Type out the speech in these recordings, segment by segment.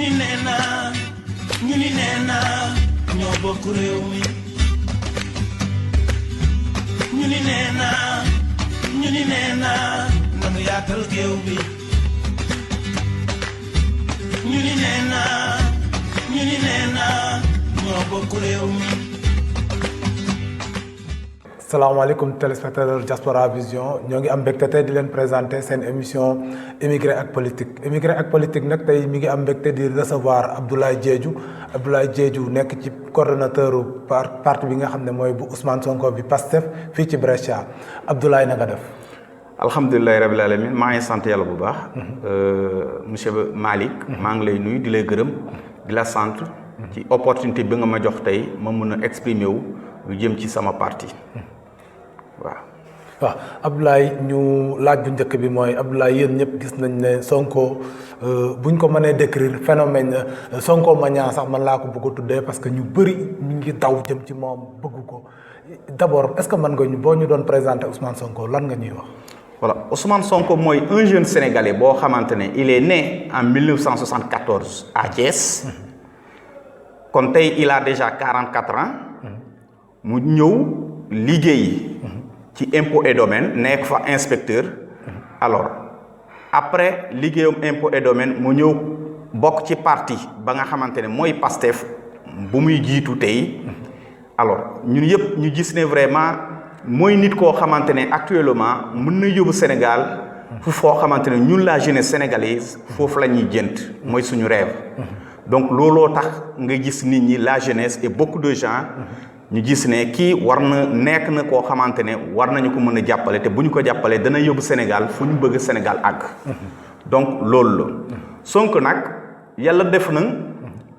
ni nee naa ñoo bokk réew mi ñu ni nee naa nanu yaatal géew bi ñu ni nee naa ñoo bokk réew mi. salaamaaleykum téléspectateur Diaspora Vision ñoo ngi am mbégte tey di leen présenter seen émission immigré ak politique nag tey mi ngi am mbégte di recevoir Abdoulaye Diédhiou nekk ci coordonnateur parti bi nga xam ne mooy bu Ousmane Sonko bi Pastef fii ci Brescia Abdoulaye na nga def. alhamdulilah rabil alamin maa ngi sant yàlla bu baax. monsieur Malick. maa ngi lay nuyu di lay gërëm di la sant. ci opportunité bi nga ma jox tey ma mën a exprimer wu lu jëm ci sama parti. waaw Abdoulaye ñu laaj bu njëkk bi mooy Abdoulaye yéen ñëpp gis nañ ne Sonko buñ ko mënee décrire phénomène Sonko mania sax man laa ko bëgg a tuddee parce que ñu bëri ñu ngi daw jëm ci moom bëgg ko d'abord est-ce que mën nga ñu boo ñu doon présenter Ousmane Sonko lan nga ñuy wax. voilà Ousmane Sonko mooy un jeune sénégalais boo xamante ne il est né en 1974 à Thiès. kon tey il a déjà 44 ans. mu ñëw liggéey. ci impôt et domaine nekk fa inspecteur. alors après liggéeyam impôt et domaine mu ñëw bokk ci parti ba nga xamante ne mooy Pastef bu muy jiitu tey. alors ñun yëpp ñu gis ne vraiment mooy nit koo xamante ne actuellement mën na yóbbu Sénégal fu foo xamante ne ñun la jeunesse sénégalaise foofu la ñuy jënt mooy suñu rêve. donc looloo tax nga gis nit ñi la jeunesse et beaucoup de gens. ñu gis ne kii war na nekk na koo xamante ne war nañu ko mën a jàppale te bu ñu ko jàppalee dana yóbbu Sénégal fu ñu bëgg Sénégal àgg. donc loolu la. Sonko nag yàlla def na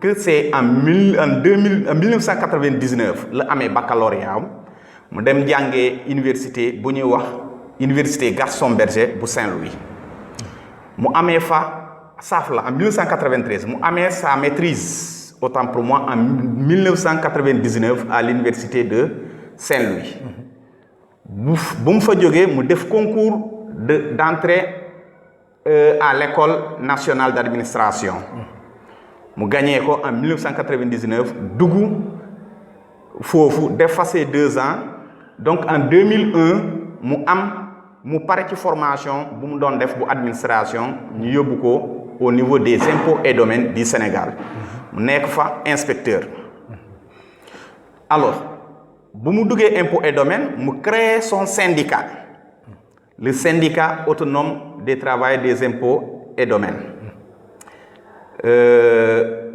que c'est en 1999 la amee baccalauréat mu dem jàngee université bu ñuy wax université Gaston Berger bu Saint-Louis. mu amee fa saaf la en 1993 mu amee sa maîtrise. autant pour moi en 1999 à l'université de Saint-Louis. bu mu fa jógee mu def concours d'entrée à l'école nationale d'administration. mu gagné ko en 1999 dugg foofu def fa ses 2 ans donc en 2001 mu pare ci formation bu mu doon def bu administration ñu yóbbu ko au niveau des impôts et domaines du Sénégal. mu nekk fa inspecteur. alors bu mu duggee impôts et domaines mu créer son syndicat le syndicat autonome des travailleurs des impôts et domaines.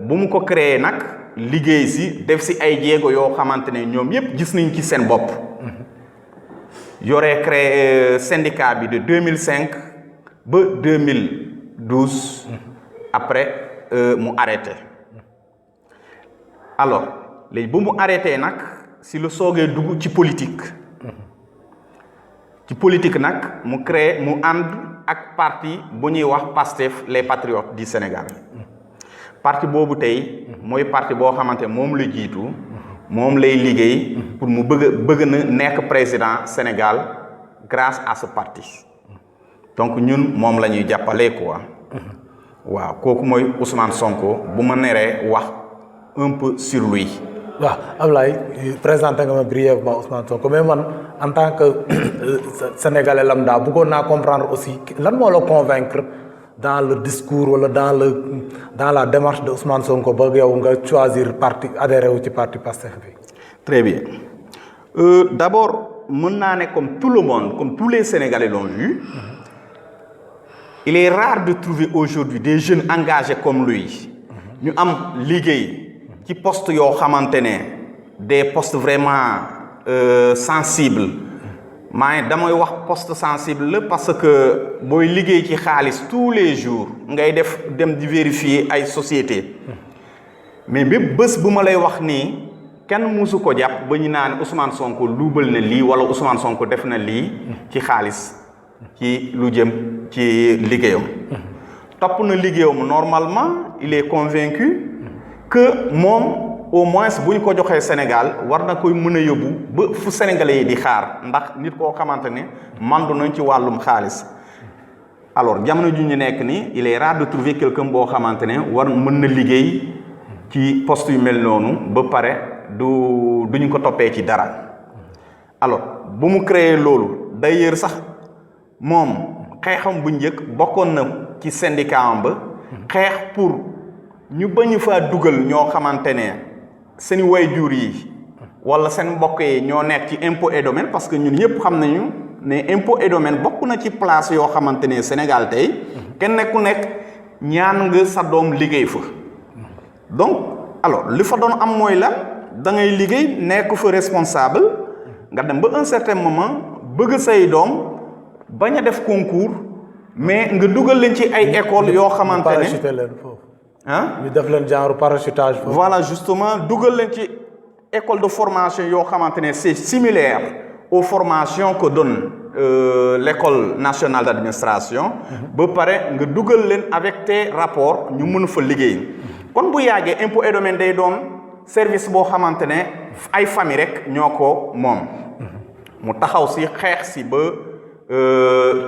bu mu ko créer nag liggéey si def si ay jéego yoo xamante ne ñoom yépp gis nañ ci seen bopp. yore créé syndicat bi de 2005 ba 2012. après mu arrêté. alors léegi bu mu arrêté nag si lu soogee dugg ci politique. ci politique nag mu créé mu ànd ak parti bu ñuy wax Pastef les patriotes du Sénégal. parti boobu tey mooy parti boo xamante moom la jiitu moom lay liggéey pour mu bëgg na nekk président Sénégal grâce à ce parti. donc ñun moom la ñuy jàppale quoi. waaw kooku mooy Ousmane Sonko bu ma neree wax un peu sur lui. waaw Ablaye présenté nga ma brièvement Ousmane Sonko mais man en tant que sénégalais lambda bëggoon naa comprendre aussi lan moo la convaincre dans le discours wala dans la démarche de Ousmane Sonko ba yow nga choisir parti adhéré wu ci parti Pastef bi. très bien d'abord mën naa ne comme tout le monde comme tous les Sénégalais l'ont vu. il est rare de trouver aujourd'hui des jeunes engagés comme lui. ñu am liggéey. ci poste yoo xamante ne des postes vraiment sensibles maa ngi damay wax poste sensible la parce que booy liggéey ci xaalis tous les jours ngay dem di vérifier ay sociétés mais bépp bés bu ma lay wax nii kenn musu ko jàpp ba ñu naan Ousmane Sonko luubal na lii wala Ousmane Sonko def na lii ci xaalis ci lu jëm ci liggéeyam. topp na liggéeyam normalement il est convaincu que moom au moins bu ñu ko joxee Sénégal war na koy mën a yóbbu ba fu sénégalais yi di xaar ndax nit koo xamante ne mandu nañ ci wàllum xaalis alors jamono ju ñu nekk ni il est rare de trouver quelqu'un boo xamante ne war mën na liggéey ci poste yu mel noonu ba pare duñu ko toppee ci dara. alors bu mu créer loolu d'ailleurs sax moom xeexam bu njëkk bokkoon na ci syndicat am ba xeex pour ñu bañu faa dugal ñoo xamante ne seeni waajur yi wala seen mbokk yi ñoo nekk ci impôt et domaine parce que ñun ñëpp xam nañu ne impôt et domaine bokk na ci place yoo xamante ne Sénégal tey kenn ku nekk ñaan nga sa doom liggéey fa. donc alors li fa doon am mooy la da ngay liggéey nekk fa responsable nga dem ba un certain moment bëgg say doom bañ a def concours mais nga dugal leen ci ay école yoo xamante ne ah ñu def leen genre parachutage. voilà justement dugal leen ci école de formation yoo xamante ne c'est similaire aux formations que donne l'école nationale d'administration. ba pare nga dugal leen avec tes rapports ñu mën fa liggéey. kon bu yàggee impôt et domaine day doon service boo xamante ne ay famille rek ñoo ko moom. mu taxaw si xeex si ba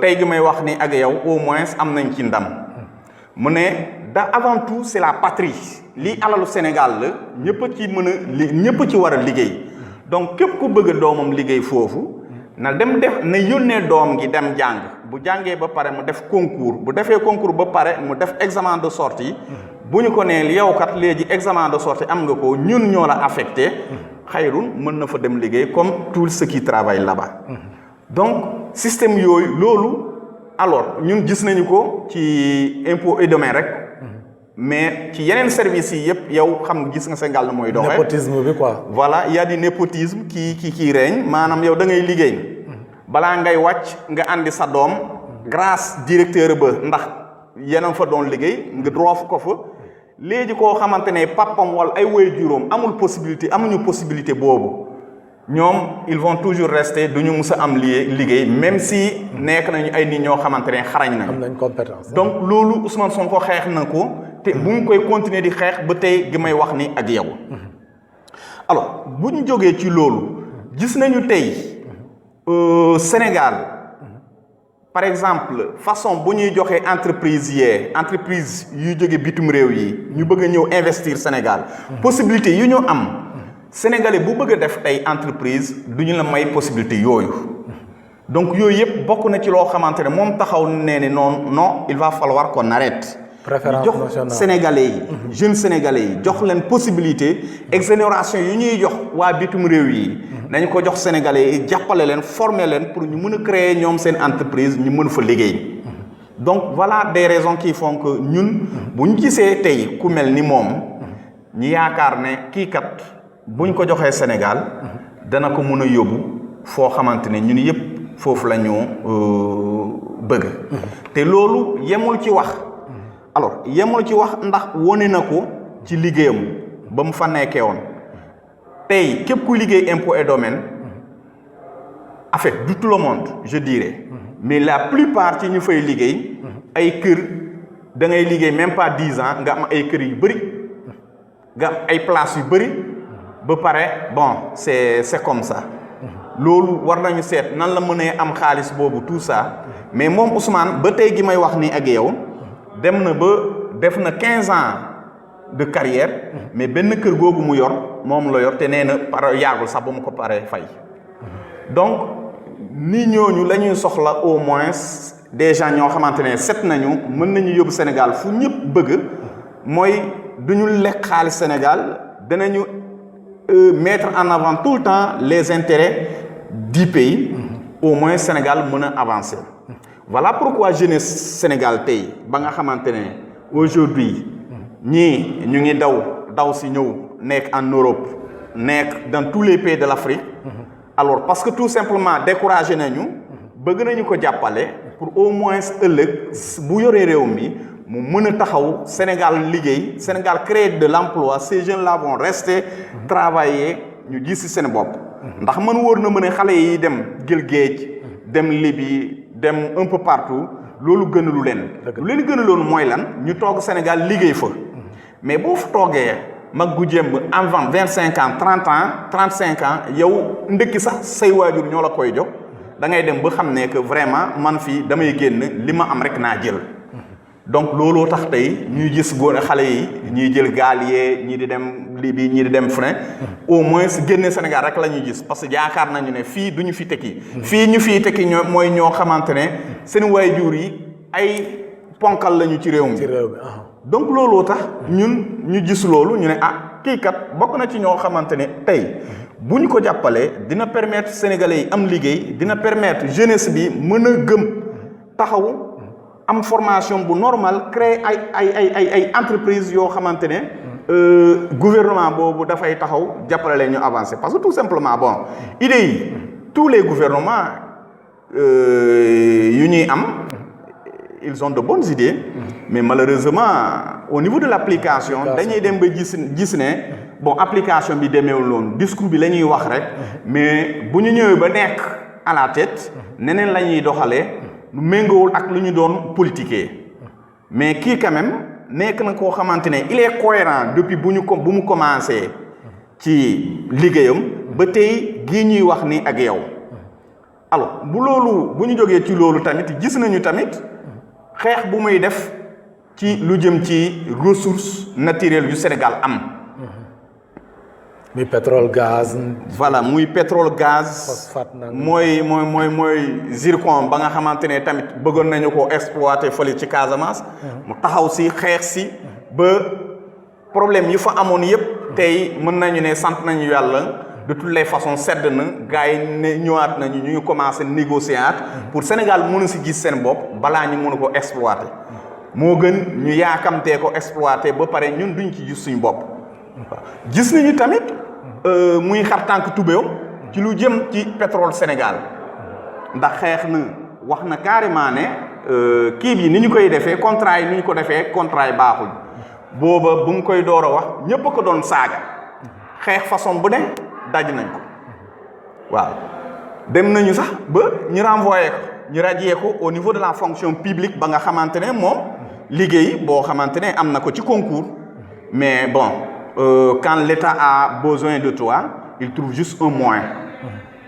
tey gi may wax ni ak yow au moins am nañ ci ndam. mu ne avant tout c'est la patrie lii alalu Sénégal la ñëpp ci mën a ñëpp ci war a liggéey. donc képp ku bëgg doomam liggéey foofu na dem def na yónnee doom gi dem jàng bu jàngee ba pare mu def concours bu defee concours ba pare mu def examen de sortie. bu ñu ko nee yow kat léegi examen de sortie am nga ko ñun ñoo la affecté xayrun mën na fa dem liggéey comme tous ceux qui travaillent là-bas. donc système yooyu loolu alors ñun gis nañu ko ci impôt et domaine rek mais ci yeneen services yi yëpp yow xam nga gis nga Sénégal na mooy doxee. népotisme bi quoi. voilà il y a du népotisme qui règne maanaam yow da ngay liggéey balaa ngay wàcc nga andi sa doom grâce directeur ba ndax yeneen fa doon liggéey nga roof ko fa. léegi koo xamante ne papam wala ay waajuram amuñu possibilité boobu ñoom ils vont toujours rester duñu mus a am liggéey même si nekk nañu ay nit ñoo xamante ne xarañ nañu. am nañ compétence. donc loolu Ousmane Sonko xeex na ko te bu ngi koy continuer di xeex ba tey gi may wax ni ak yow. alors bu ñu jógee ci loolu gis nañu tey Sénégal par exemple façon bu ñuy joxee entreprise yu jóge bitum réew yi ñu bëgg a ñëw investir Sénégal possibilité yu ñu am sénégalais bu bëgg a def tey entreprise du ñu la may possibilité yooyu donc yooyu yëpp bokk na ci loo xamante ne moom taxaw nee ne non il va falloir qu'on arrête. préférence nationale jox sénégalais yi jeunes sénégalais yi jox leen possibilité exonération yu ñuy jox waa bitum réew yi nañu ko jox sénégalais yi jàppale leen former leen pour ñu mën a créer ñoom seen entreprise ñu mën fa liggéey. donc voilà des raisons qui font que ñun bu ñu gisee tey ku mel ni moom ñu yaakaar ne kii kat buñ ko joxee Sénégal dana ko mën a yóbbu foo xamante ne ñun yëpp foofu la ñu bëgg. te loolu yemul ci wax. alors yemul ci wax ndax wone na ko ci liggéeyam ba mu fa nekkee woon tey képp kuy liggéey impôt et domaine en fait du tout le monde je dirais mais la plupart ci ñu fay liggéey ay kër da ngay liggéey même pas 10 ans nga am ay kër yu bëri nga am ay places yu bëri ba pare bon c'est comme ça loolu war nañu seet nan la mënee am xaalis boobu tout ça mais moom Ousmane ba tey gi may wax ni ak yow dem na ba def na 15 ans de carrière mais benn kër googu mu yor moom la yor te nee na par yaagul sax ba mu ko paree fay donc ni ñooñu la ñuy soxla au moins des gens ñoo xamante ne set nañu mën nañu yóbbu Sénégal fu ñëpp bëgg mooy duñu lekk xaalis Sénégal danañu mettre en avant tout le temps les intérêts du pays au moins Sénégal mën a avancer. Voilà pourquoi jeunesse Sénégal tey ba nga xamante ne aujourd'hui ñii ñu ngi daw si ñëw nekk en Europe nekk dans tous les pays de l'Afrique. alors parce que tout simplement découragé nañu bëgg nañu ko jàppale pour au moins ëllëg bu yoree réew mi mu mën a taxaw Sénégal liggéey Sénégal créer de l'emploi ces jeunes là vont rester travailler ñu gis ci seen bopp. ndax man wóor na mën a xale yi dem jël géej dem Libye dem un peu partout loolu gënalu leen. lu leen gënaloon mooy lan ñu toog Sénégal liggéey fa. mais boo fa toogee mag gu jëm avant 25 ans 30 ans 35 ans yow ndëkki sax say waajur ñoo la koy jox da ngay dem ba xam ne que vraiment man fii damay génn li ma am rek naa jël. donc looloo tax tey ñuy gis góor xale yi ñuy jël gaal yee ñii di dem Libye ñii di dem frein au moins génne Sénégal rek la ñuy gis parce que yaakaar nañu ne fii du ñu fi tekki. fii ñu fiy tekki mooy ñoo xamante ne seen waajur yi ay ponkal lañu ci réew mi. donc looloo tax ñun ñu gis loolu ñu ne kii kat bokk na ci ñoo xamante ne tey bu ñu ko jàppalee dina permettre sénégalais yi am liggéey dina permettre jeunesse bi mën a gëm taxaw. am formation bu normal créer ay entreprise yoo xamante ne gouvernement boobu dafay taxaw jàppale leen ñu avancer parce que tout simplement bon idées yi tous les gouvernements yu ñuy am ils ont de bonnes idées mais malheureusement au niveau de l'application dañuy dem ba gis ne bon application bi demeewul noonu discours bi la ñuy wax rek mais bu ñu ñëwee ba nekk à la tête neneen la ñuy doxalee lu méngoowul ak lu ñu doon politiquer mais kii quand même nekk na koo xamante ne il est cohérent depuis bu mu commencé ci liggéeyam ba tey gii ñuy wax ni ak yow alors bu ñu jógee ci loolu tamit gis nañu tamit xeex bu muy def ci lu jëm ci ressources naturelles yu Sénégal am. muy pétrole gaz. voilà muy pétrole gaz. phosphate nag mooy zircon ba nga xamante ne tamit bëggoon nañu ko exploiter fële ci Casamance. mu taxaw si xeex si ba problème yi fa amoon yépp tey mën nañu ne sant nañu yàlla de toutes les façons sedd na gars yi ne ñëwaat nañu ñu commencé négocier pour Sénégal mën a si gis seen bopp balaa ñu mën a ko exploiter. moo gën ñu yaakamtee ko exploiter ba pare ñun duñ ci gis suñu bopp. gis nañu tamit muy xar tànk tubéew ci lu jëm ci pétrole Sénégal ndax xeex na wax na carrément ne kii bi ni ñu koy defee contrat yi ni ñu ko defee contrat yi baaxul booba bu mu koy door a wax ñépp a ko doon saaga xeex façon bu ne daj nañ ko waaw dem nañu sax ba ñu renvoyé ko ñu radié ko au niveau de la fonction publique ba nga xamante ne moom liggéey boo xamante ne am na ko ci concours mais bon quand l'État a besoin de toi, il trouve juste un moyen.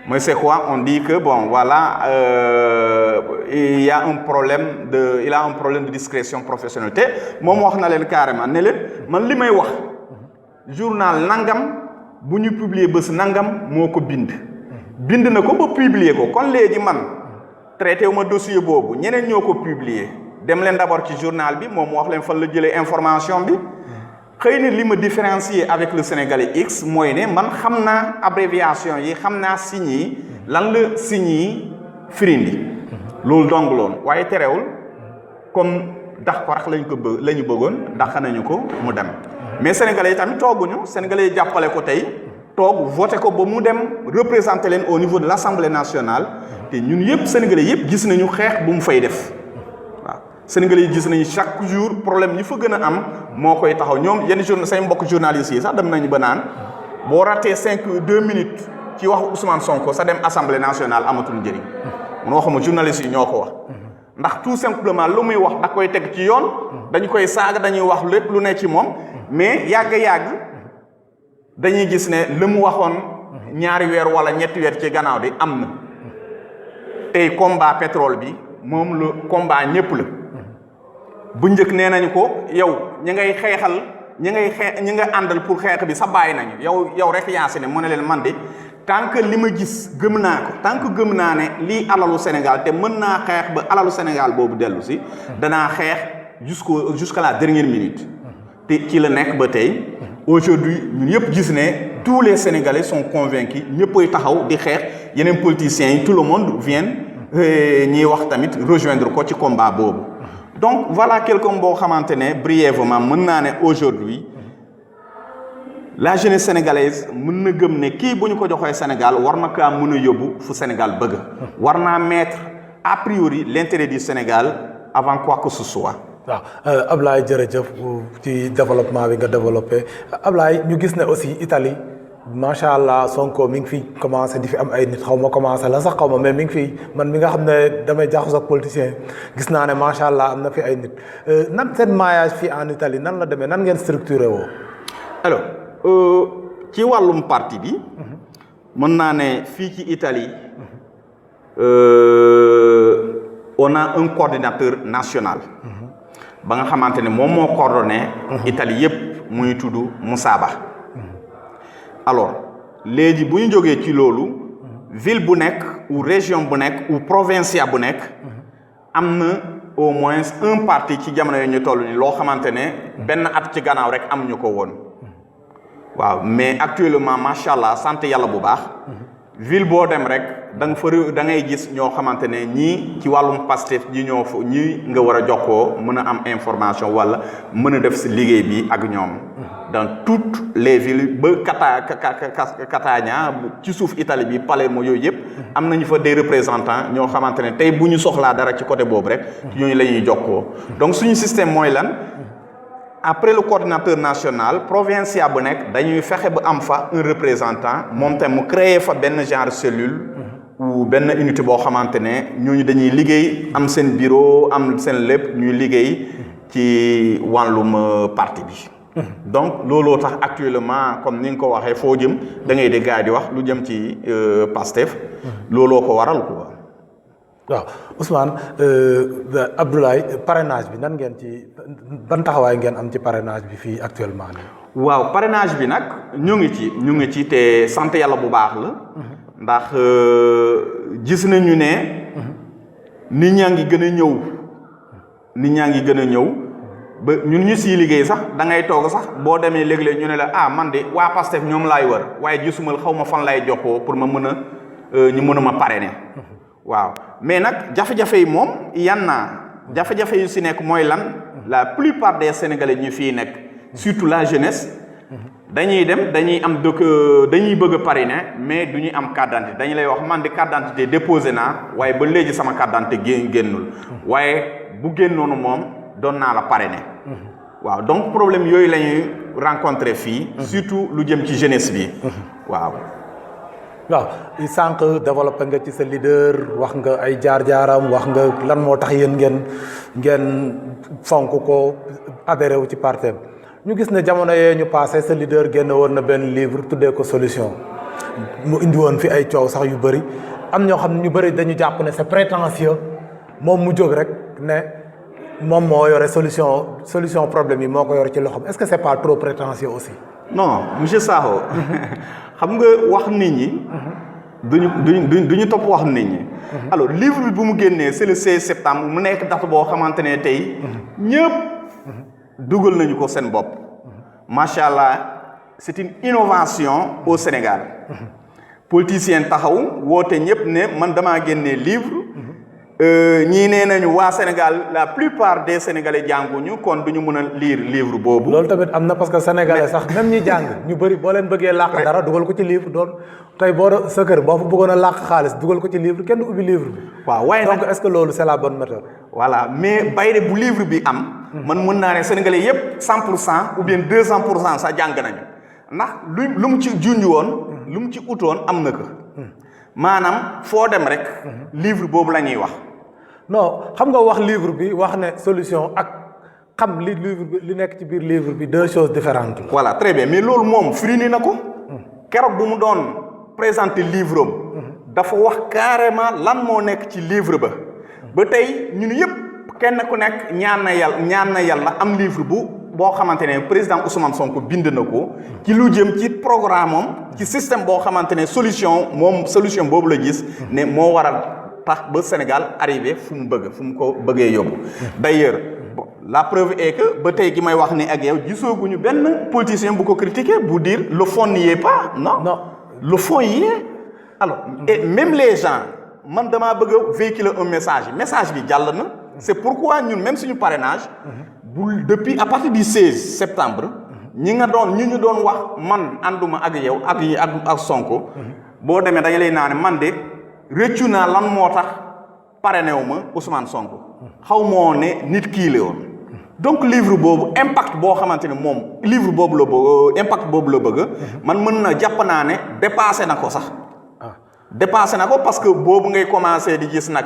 Mais c'est quoi? On dit que bon, voilà, il a un problème de discrétion professionnelle. Moi, je vais vous carrément. Man li may wax journal nangam bu ñu publier bés nangam moo ko bind na ko ba publier ko kon léegi man traité wu ma dossier boobu ñeneen ñoo ko publier dem leen d'abord ci journal bi moom wax leen fan la jëlee information bi. xëy na li ma différencier avec le Sénégalais X mooy ne man xam naa abréviation yi xam naa signes yi lan la signes yi firindi loolu dong loon waaye terewul comme dax ko rax la ñu bëggoon dax nañu ko mu dem mais Sénégalais yi tamit tooguñu Sénégalais yi jàppale ko tey toog voté ko ba mu dem représenter leen au niveau de l'Assemblée nationale te ñun yëpp Sénégalais yëpp gis nañu xeex bu mu fay def Sénégalais yi gis nañu chaque jour problème yi fa gën a am moo koy taxaw ñoom yenn say mbokk journalistes yi sax dem nañu ba naan boo ratee 2 minutes ci waxu Ousmane Sonko sa dem assemblée nationale amatul njëriñ mun waxuma journalistes yi ñoo ko wax ndax tout simplement lu muy wax da koy teg ci yoon dañu koy saaga dañuy wax lépp lu ne ci moom mais yàgg-yàgg dañuy gis ne li mu waxoon ñaari weer wala ñetti weer ci gannaaw di am na tey combat pétrole bi moom la combat ñëpp la bu njëkk nee nañu ko yow ñi ngay xeexal ñi nga àndal pour xeex bi sa bàyyi nañu yow rek yaa si ne mu ne leen man de tant que li ma gis gëm naa ko tant que gëm naa ne lii alalu Sénégal te mën naa xeex ba alalu Sénégal boobu dellu si danaa xeex jusqu'à la dernière minute te ci la nekk ba tey aujourd'hui ñun yëpp gis ne tous les Sénégalais sont convaincus ñëppay taxaw di xeex yeneen politiciens yi tout le monde vient ñiy wax tamit rejoindre ko ci combat boobu donc voilà quelqu'un boo xamante ne brièvement mën naa ne aujourd'hui la jeunesse sénégalaise mën na gëm ne kii bu ñu ko joxee Sénégal war na kaa mën a yóbbu fu Sénégal bëgg war naa mettre a priori l'intérêt du Sénégal avant quoi que ce soit. waaw Ablaye jërëjëf ci développement bi nga développé Ablaye ñu gis ne aussi Italie macha allah Sonko mi ngi fi commencé di fi am ay nit xaw ma commencé la sax xaw ma mais mi ngi fi man mi nga xam ne damay jaxasoo ak politicien gis naa ne macha allah am na fi ay nit nan seen maillage fii en Italie nan la demee nan ngeen structuré woo. alors ci wàllum parti bi mën naa ne fii ci Italie on a un coordinateur national ba nga xamante ne moom moo coordonné Italie yépp muy tudd Moussa Ba alors léegi bu ñu jógee ci loolu ville bu nekk ou région bu nekk ou provincia bu nekk am na au moins un parti ci jamono yi ñu toll ni loo xamante ne benn at ci gannaaw rek am ñu ko woon waaw mais actuellement macha allah sant yàlla bu baax ville boo dem rek da nga fa da ngay gis ñoo xamante ne ñii ci wàllum Pastef ñi ñoo fa ñii nga war a jokkoo mën a am information wala mën a def si liggéey bi ak ñoom dans toutes les villes ba Catania ci suuf Italie bi Palermo yooyu yëpp am nañu fa des représentants ñoo xamante ne tey bu ñu soxlaa dara ci côté boobu rek ñooñu la ñuy jokkoo donc suñu système mooy lan après le coordinateur national provincial bu nekk dañuy fexe ba am fa un représentant moom tam mu créer fa benn genre cellule ou benn unité boo xamante ne ñooñu dañuy liggéey am seen bureau am seen lépp ñuy liggéey ci wàllum parti bi donc looloo tax actuellement comme ni nga ko waxee foo jëm da ngay dégg gars yi di wax lu jëm ci Pastef looloo ko waral quoi. waaw Ousmane Abdoulaye parrainage bi nan ngeen ci ban taxawaay ngeen am ci parrainage bi fii actuellement nii. waaw parrainage bi nag ñu ngi ci te sant yàlla bu baax la. ndax gis nañu ne. nit ñaa ngi gën a ñëw. ba ñun ñu siy liggéey sax da ngay toog sax boo demee léeg-léeg ñu ne la man de waa Pastef ñoom laay wër waaye gisumal xaw ma fan lay jokkoo pour ma mën a ñu mën a ma parrainer. waaw mais nag jafe-jafe yi moom jafe-jafe yu si nekk mooy lan la plupart des sénégalais ñu fii nekk surtout la jeunesse dañuy dem dañuy bëgg a parrainer mais du ñuy am carte d'identité dañu lay wax man de carte d'identité déposé naa waaye ba léegi sama carte d'identité génnul waaye bu génnoonu moom doon naa la parrainer waaw donc problème yooyu la ñuy rencontrer fii surtout lu jëm ci jeunesse bi waaw sànq développé nga ci sa leader wax nga ay jaar-jaaram wax nga lan moo tax yéen ngeen fonk ko adhéré wu ci partem ñu gis ne jamono yee ñu passé sa leader génne woon na benn livre tuddee ko solution mu indi woon fi ay coow sax yu bëri am ñoo xam ne ñu bëri dañu jàpp ne c'est prétentieux moom mu jóg rek ne moom moo yore solution problème yi moo ko yore ci loxoom est-ce que c'est pas trop prétentieux aussi. non monsieur Sakho xam nga wax nit ñi duñu topp wax nit ñi alors livre bi bu mu génnee c'est le 16 septembre mu nekk date boo xamante ne tey ñëpp dugal nañu ko seen bopp macha allah c'est une innovation au Sénégal politicien taxaw woote ñëpp ne man damaa génnee livre ñii nee nañu waa Sénégal la plupart des Sénégalais jànguñu kon duñu mën a lire livre boobu. loolu tamit am na parce que Sénégalais sax même ñi jàng ñu bëri boo leen bëggee làq dara dugal ko ci livre doon tey boo sa kër boo fa bëggoon a làq xaalis dugal ko ci livre kenn du ubbi livre bi. waaw waaye donc est-ce que loolu c'est la bonne méthode. voilà mais bayre bu livre bi am. man mën naa ne Sénégalais yépp 100% ou bien 200% sax jàng nañu ndax lu mu ci junj woon. lu mu ci utoon am na ko. maanaam foo dem rek. livre boobu la ñuy wax. non xam nga wax livre bi wax ne solution ak xam li livre bi li nekk ci biir livre bi deux choses différentes la. voilà très bien mais loolu moom firi na ko. keroog bu mu doon présenter livre am. dafa wax carrément lan moo nekk ci livre ba. ba tey ñun yëpp kenn ku nekk ñaan na yàlla am livre boo xamante ne président Ousmane Sonko bind na ko. ci lu jëm ci programme am. ci système boo xamante ne solution boobu la gis. ne moo waral. tax ba Sénégal arrivé fu mu ko bëggee yóbbu d'ailleurs la preuve est que ba tey gi may wax ni ak yow gisooguñu benn politicien bu ko critiquer bu dire le fond n'y est pas non le fond y est alors et même les gens man damaa bëgg a véhiculer un message bi jàll na c'est pourquoi ñun même suñu parrainage depuis à partir du 16 septembre ñu doon wax man ànduma ak yow ak Sonko boo demee dañu lay naa ne man de rëccu naa lan moo tax parrainé wu ma Ousmane Sonko xaw moo ne nit kii la woon donc livre boobu impact boo xamante ne moom livre boobu la bëgg impact boobu la bëgg man mën na jàpp naa ne dépassé na ko sax dépassé na ko parce que boobu ngay commencer di gis nag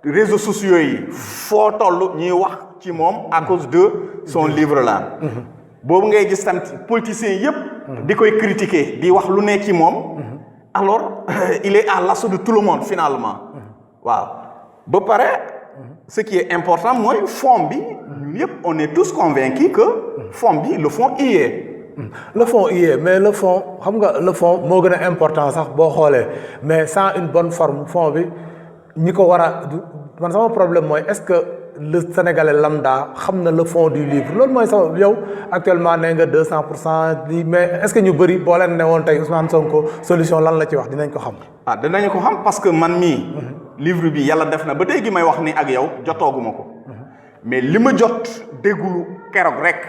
réseaux sociaux yi foo toll ñuy wax ci moom à cause de son livre là boobu ngay gis tamit politiciens yépp di koy critiquer di wax lu ne ci moom alors il est à l'assaut de tout le monde finalement waaw ba pare ce qui est important mooy fond bi ñun yëpp on est tous convaincus que fond bi le fond y est. le fond y est mais le fond xam nga le fond moo gën a important sax boo xoolee mais sans une bonne forme fond bi ñi ko war a man sama problème mooy est-ce que le Sénégalais lambda xam na le fond du livre loolu mooy sama yow actuellement nee nga 200% lii mais est-ce que ñu bëri boo leen ne woon tey Ousmane Sonko solution lan la ci wax dinañ ko xam. ah dinañ ko xam parce que man mii. livre bi yàlla def na ba tey gi may wax ni ak yow jotooguma ko. mais li ma jot déggulu keroog rek.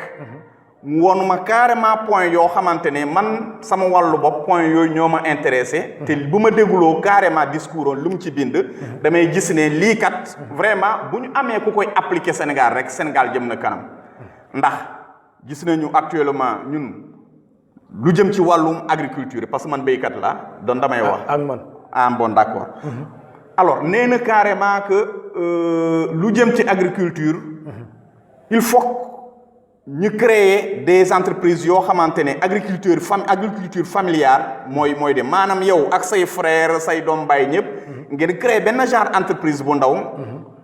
mu woon ma carrément point yoo xamante ne man sama wàllu bopp point yooyu ñoo ma intéressé. te bu ma dégguloo carrément discours lu mu ci bind. damay gis ne lii kat vraiment bu ñu amee ku koy appliquer Sénégal rek Sénégal jëm na kanam. ndax gis nañu actuellement ñun lu jëm ci wàllum agriculture parce que man béykat la doon damay wax. ak man bon d'accord. alors nee na carrément que lu jëm ci agriculture. il faut ñu créer des entreprises yoo xamante ne agriculture familiale mooy de maanaam yow ak say frère say doom baay ñëpp ngeen créer benn genre entreprise bu ndaw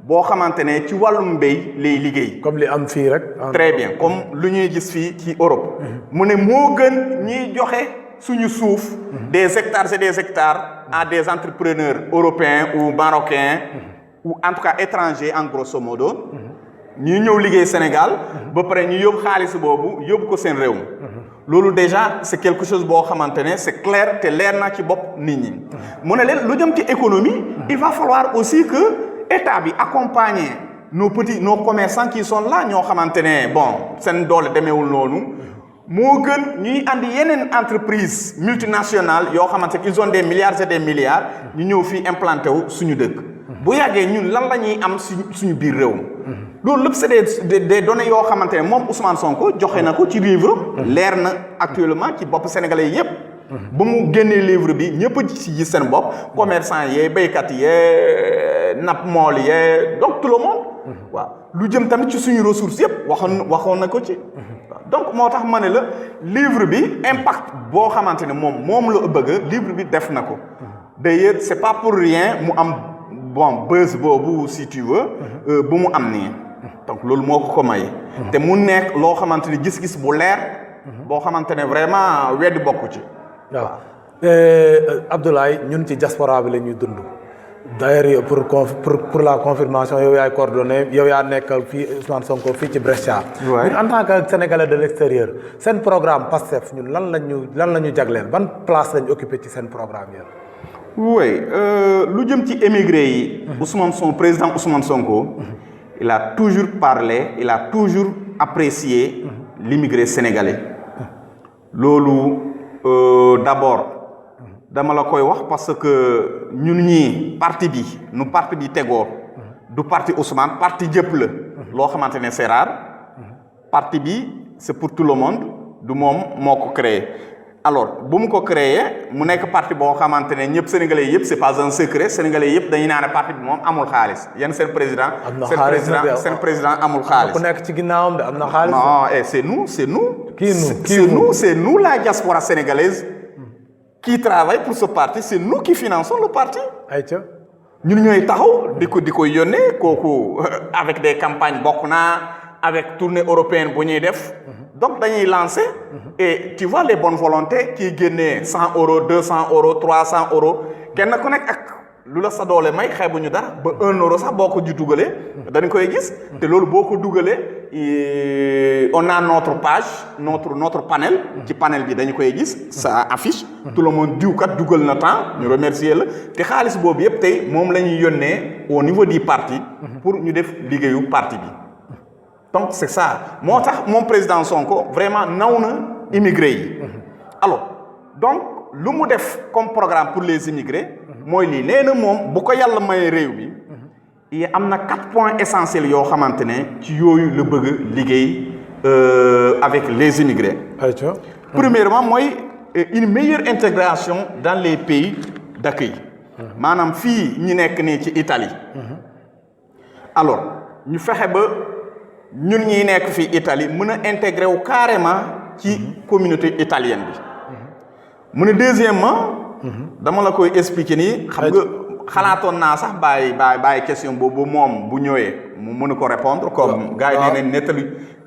boo xamante ne ci wàllum mbéy lay liggéey. comme li am fii rek. très bien comme lu ñuy gis fii ci Europe. mu ne moo gën ñiy joxe suñu suuf. des hectares et des hectares à des entrepreneurs européens ou marocains ou en tout cas étrangers en grosso modo. ñuy ñëw liggéey Sénégal ba pare ñu yóbbu xaalis boobu yóbbu ko seen réew mi loolu déjà c'est quelque chose boo xamante ne c'est clair te leer na ci bopp nit ñi mu ne leen lu jëm ci économie il va falloir aussi que état bi accompagner nos commerçants qui sont là ñoo xamante ne bon seen doole demeewul noonu moo gën ñuy andi yeneen entreprise multinationale yoo xamante ne ils ont des milliards et des milliards ñu ñëw fii implanté wu suñu dëkk bu yàggee ñun lan la ñuy am suñu biir réew loolu lépp c'est des données yoo xamante ne moom Ousmane Sonko joxe na ko ci livre leer na actuellement ci bopp sénégalais yépp ba mu génnee livre bi ñëpp ci gis seen bopp commerçant yee béykat yee napp mool yee donc tout le monde waaw lu jëm tamit ci suñu ressources yépp waxoon na ko ci donc moo tax ma ne la livre bi impact boo xamante ne moom la bëgg livre bi def na ko d'ailleurs c'est pas pour rien mu am bon buzz boobu si tu veux bu mu am nii donc loolu moo ko may te mu nekk loo xamante ne gis-gis bu leer boo xamante ne vraiment weddi bokku ci waaw Abdoulaye ñun ci diaspora bi la ñuy dund d'ailleurs pour la confirmation yow yaay coordonné yow yaa nekkal fii Ousmane Sonko fii ci Brescia ñun en tant que sénégalais de l'extérieur seen programme PASTEF ñun lan la ñu jagleel ban place lañ occupé ci seen programme yéen oui lu jëm ci émigré yi président Ousmane Sonko il a toujours parlé il a toujours apprécié l'immigré sénégalais loolu d'abord dama la koy wax parce que ñun ñii parti bi tegoo du parti Ousmane parti jëpp la loo xamante ne c'est rare parti bi c'est pour tout le monde du moom moo ko créé alors bu mu ko créé mu nekk parti boo xamante ne ñëpp sénégalais yëpp c'est pas un secret sénégalais yëpp dañuy naan parti bi moom amul xaalis yéen seen président amul xaalis ku nekk ci ginnaawam de am na xaalis non c'est nous la diaspora sénégalaise qui travaille pour ce parti c'est nous qui finançons le parti ayca ñun ñooy taxaw di ko yónnee kooku avec des campagnes bokk naa avec tournée européenne bu ñuy def donc dañuy lancer et tu vois les bonnes volontés qui génnee 100 euros 200 euros 300 euros kenn ku nekk ak lu la sa doole may xeebuñu dara ba 1 euro sax boo ko ji dugalee dañ koy gis te loolu boo ko dugalee on a notre page notre panel ci panel bi dañu koy gis ça affiche tout le monde diwkat dugal na temps ñu remercier la te xaalis boobu yëpp tey moom la ñuy yónnee au niveau du parti pour ñu def liggéeyu parti bi donc c'est ça moo tax moom président Sonko vraiment naw na immigré yi alors donc lu mu def comme programme pour les immigrés mooy lii nee na moom bu ko yàlla may réew bi yi am na 4 points essentiels yoo xamante ne ci yooyu la bëgg liggéey avec les immigrés premièrement mooy une meilleure intégration dans les pays d'accueil maanaam fii ñi nekk nii ci Italie alors ñu fexe ba ñun ñi nekk fii Italie mën a intégrer wu carrément ci communauté italienne bi mu ne deuxièmement dama la koy expliquer nii xam nga xalaatoon naa sax bàyyi question boobu moom bu ñëwee mu mën a ko répondre comme gars yi nee nañ nettali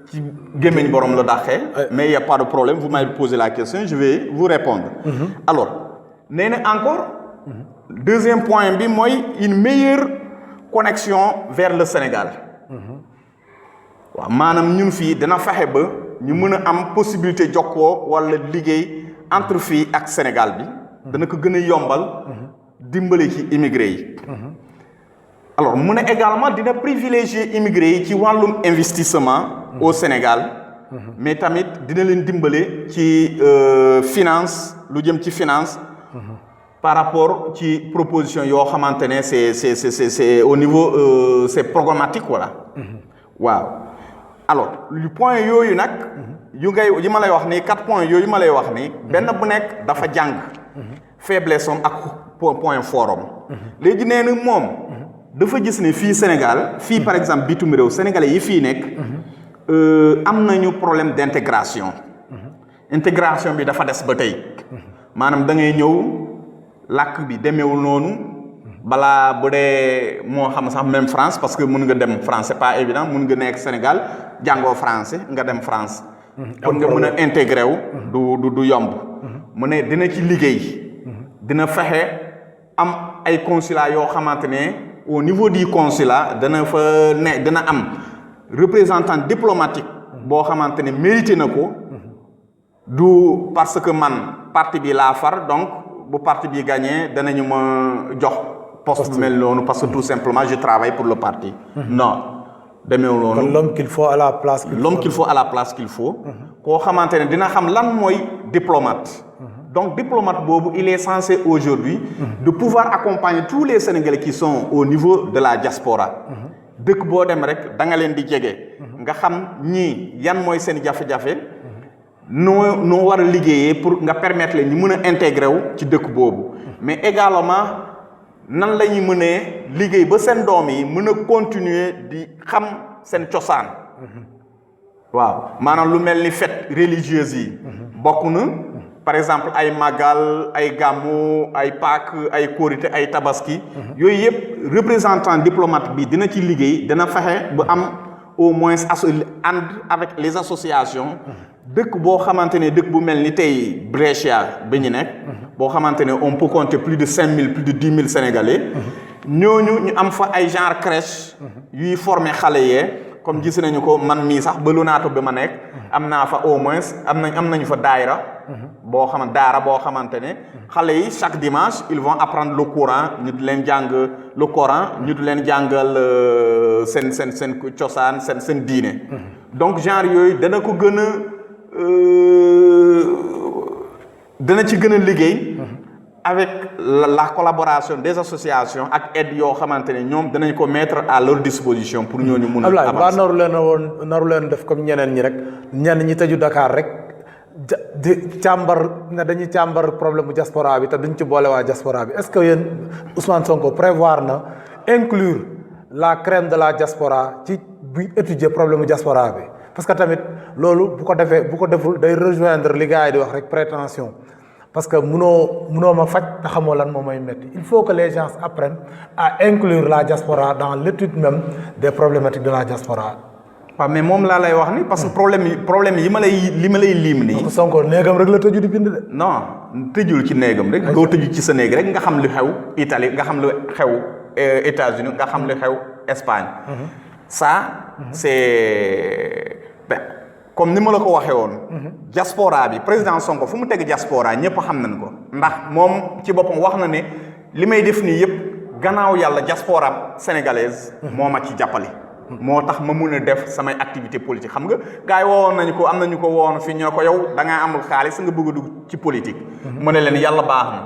ci gémmiñ borom la dàqee mais il y a pas de problème vous m'avez posé la question je vais vous répondre alors nee na encore deuxième point bi mooy une meilleure connexion vers le Sénégal waaw maanaam ñun fii dina fexe ba ñu mën a am possibilité jokkoo wala liggéey entre fii ak Sénégal bi dana ko gën a yombal dimbali ci immigré yi alors mu ne également dina privilégier immigré yi ci wàllum investissement au Sénégal mais tamit dina leen dimbale ci finance lu jëm ci finance par rapport ci proposition yoo xamante ne c'est au niveau c'est programmatique voilà waaw alors lu point yooyu nag yi ma lay wax nii 4 points yooyu ma lay wax nii benn bu nekk dafa jàng faiblesse am ak point fort am léegi nee na moom dafa gis ne fii Sénégal fii par exemple bitum réew sénégalais yi fii nekk am nañu problème d'intégration intégration bi dafa des ba tey maanaam da ngay ñëw làkk bi demeewul noonu balaa bu dee moo xam sax même France parce que mun nga dem France c'est pas évident mun nga nekk Sénégal jàngoo français nga dem France pour nga mën a intégré wu du yomb mu ne dina ci liggéey dina fexe am ay consulat yoo xamante ne au niveau du consulat dana fa ne dina am représentant diplomatique boo xamante ne mérité na ko du parce que man parti bi laa far donc bu parti bi gagné danañu ma jox poste bu mel noonu parce que tout simplement je travaille pour le parti non demeewul noonu kon l'homme qu'il faut à la place qu'il faut koo xamante ne dina xam lan mooy diplomate donc diplomate boobu il est censé aujourd'hui de pouvoir accompagner tous les Sénégalais qui sont au niveau de la diaspora dëkk boo dem rek da nga leen di jege nga xam ñii yan mooy seen jafe-jafe noo war a liggéeyee pour nga permettre leen ñu mën a intégrer wu ci dëkk boobu mais également nan la ñuy mënee liggéey ba seen doom yi mën a continuer di xam seen cosaan waaw maanaam lu mel ni fête religieuse yi bokk na par exemple ay Magal ay Gammu ay Pâques ay Korité ay Tabaski yooyu yëpp représentant diplomate bi dina ci liggéey dina fexe bu am au moins ànd avec les associations dëkk boo xamante ne dëkk bu mel ni tey Brescia bi ñu nekk boo xamante ne on peut compter plus de 5000 plus de 10 000 Sénégalais ñooñu ñu am fa ay genre crèche yuy former xale yee comme gis nañu ko man mii sax ba Lunato bi ma nekk am naa fa au moins am nañu fa daara boo xamante ne xale yi chaque dimanche ils vont apprendre le Coran ñu di leen jàng le Coran ñu di leen jàngal seen cosaan seen diine donc genre yooyu dana ko gën a dana ci gën a liggéey avec la collaboration des associations ak aide yoo xamante ne ñoom danañ ko mettre à leur disposition pour ñooñu mun a avancer. Ablaye naru leen def comme ñeneen ñi rek ñenn ñi tëju Dakar rek di càmbar ne dañuy càmbar problème bu diaspora bi te duñ ci boole waa diaspora bi est-ce que yéen Ousmane Sonko prévoir na inclure la crème de la diaspora ci buy étudier problème bu diaspora bi parce que tamit loolu bu ko deful day rejoindre li gars yi di wax rek prétention parce que munoo ma faj te xamoo lan moo may metti il faut que les gens apprennent à inclure la diaspora dans l'étude même des problématiques de la diaspora. waaw mais moom laa lay wax ni parce que problème yi ma lay lim nii. Sonko néegam rek la tëju di bind de. non tëjul ci néegam rek. doo tëju ci sa néeg rek nga xam lu xew Italie nga xam lu xew États-Unis nga xam lu xew Espagne. ça c'est comme ni ma la ko waxee woon. diaspora bi président Sonko fu mu teg diaspora ñëpp xam nañ ko ndax moom ci boppam wax na ne li may def nii yëpp gannaaw yàlla diaspora sénégalaise. moo ma ci jàppale. moo tax ma mun a def samay activité politique xam nga gars yi woowoon nañu ko am nañu ko woon fii ñoo ko yow da ngaa amul xaalis nga bëgg a dugg ci politique. mu ne leen yàlla baax na.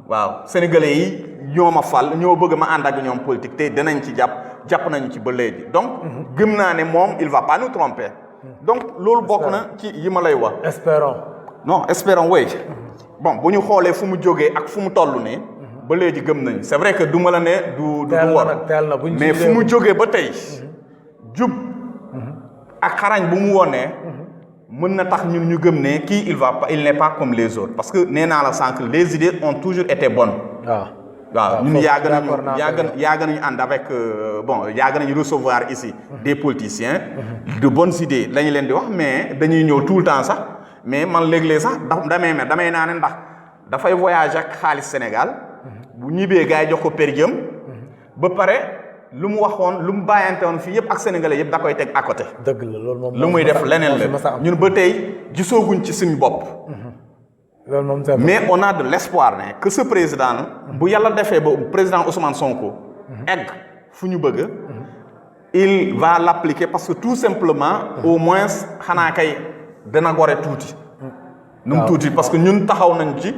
waaw sénégalais yi ñoo ma fal ñoo bëgg ma ànd ak ñoom politique te danañ ci jàpp nañu ci ba léegi donc. gëm naa ne moom il va pas nous tromper. donc loolu bokk na ci yi ma lay wax. espérons oui. bon bu ñu xoolee fu mu jógee ak fu mu toll nii. ba léegi gëm nañu c'est vrai que du ma la ne du war mais fu mu jógee ba tey. jub ak xarañ bu mu wonee mën na tax ñun ñu gëm ne kii il n'est pas comme les autres parce que nee naa la sànq les idées ont toujours été bonnes. waaw ñun yàgg nañu ànd avec yàgg nañu recevoir ici des politiciens de bonnes idées la ñu leen di wax mais dañuy ñëw tout le temps sax mais man léeg-léeg sax damay naa ne ndax dafay voyage ak xaalis Sénégal bu ñibbee gars yi jox ko per diem ba pare lu mu waxoon lu mu bàyyante woon fii yëpp ak sénégalais yëpp da koy teg à côté. dëgg la loolu moom lu muy def leneen la ñun ba tey gisooguñ ci suñu bopp. loolu moom mais on a de l'espoir ne que ce président bu yàlla defee ba président Ousmane Sonko egg fu ñu bëgg il va l'appliquer parce que tout simplement au moins xanaa kay dana gore tuuti nu mu tuuti parce que ñun taxaw nañ ci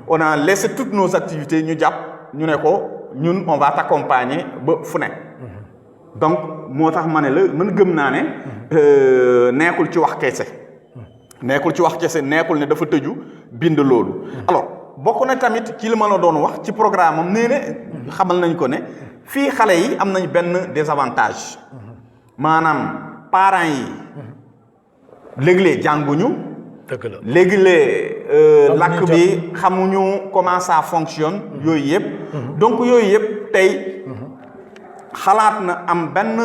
on a laissé toutes nos activités ñu jàpp ñu ne ko ñun on va t'accompagner ba fu ne donc moo tax ma ne la man gëm naa ne nekkul ci wax kese nekkul ne dafa tëju bind loolu alors bokk na tamit ci li ma la doon wax ci programme am nee ne xamal nañ ko ne fii xale yi am nañ benn désavantage maanaam parents yi léegi-léeg jànguñu léegi-léeg lakk bi xamuñu comment ça fonctionne yooyu yëpp donc yooyu yëpp tey xalaat na am benn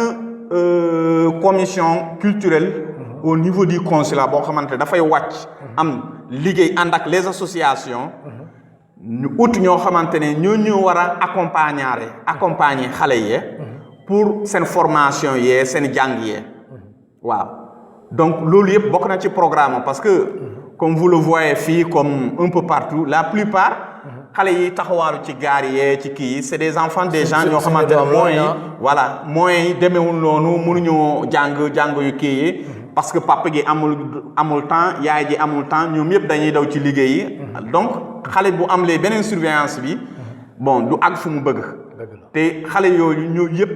commission culturelle au niveau du consulat boo xamante dafay wàcc am liggéey ànd ak les associations ñu ut ñoo xamante ne ñu war a accompagner xale yee pour seen formation yee seen jàng yee waaw donc loolu yëpp bokk na ci programme parce que comme vous le voyez fii comme un peu partout la plupart xale yi taxawaaru ci gaar yee ci kii yi c'est des enfants des gens ñoo xamante ne moyens yi demeewul noonu mënuñoo jàng yu kii yi parce que papa gi amul temps yaay ji amul temps ñoom yëpp dañuy daw ci liggéey yi donc xale bu am les beneen surveillance bi bon du àgg fu mu bëgg te xale yooyu ñoo yëpp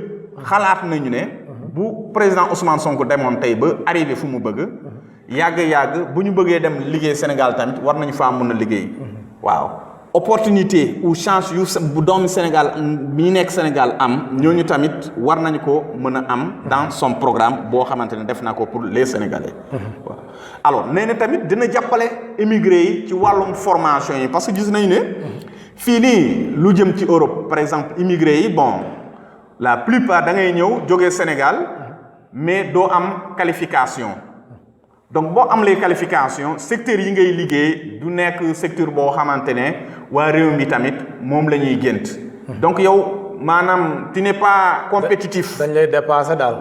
xalaat nañu ne bu président Ousmane Sonko demoon tey ba arrivé fu mu bëgg yàgg bu ñu bëggee dem liggéey Sénégal tamit war nañu faa mën a liggéey waaw opportunité ou chance yu bu doomi Sénégal mi nekk Sénégal am ñooñu tamit war nañu ko mën a am dans son programme boo xamante ne def naa ko pour les Sénégalais waaw alors nee na tamit dina jàppale immigré yi ci wàllum formation yi parce que gis nañu ne fii nii lu jëm ci Europe par exemple immigré yi la plupart da ngay ñëw jógee Sénégal mais doo am qualification donc boo am les qualifications secteur yi ngay liggéey du nekk secteur boo xamante ne waa réew mi tamit moom la ñuy gént donc yow maanaam tu n'es pas compétitif dañ lay dépasser daal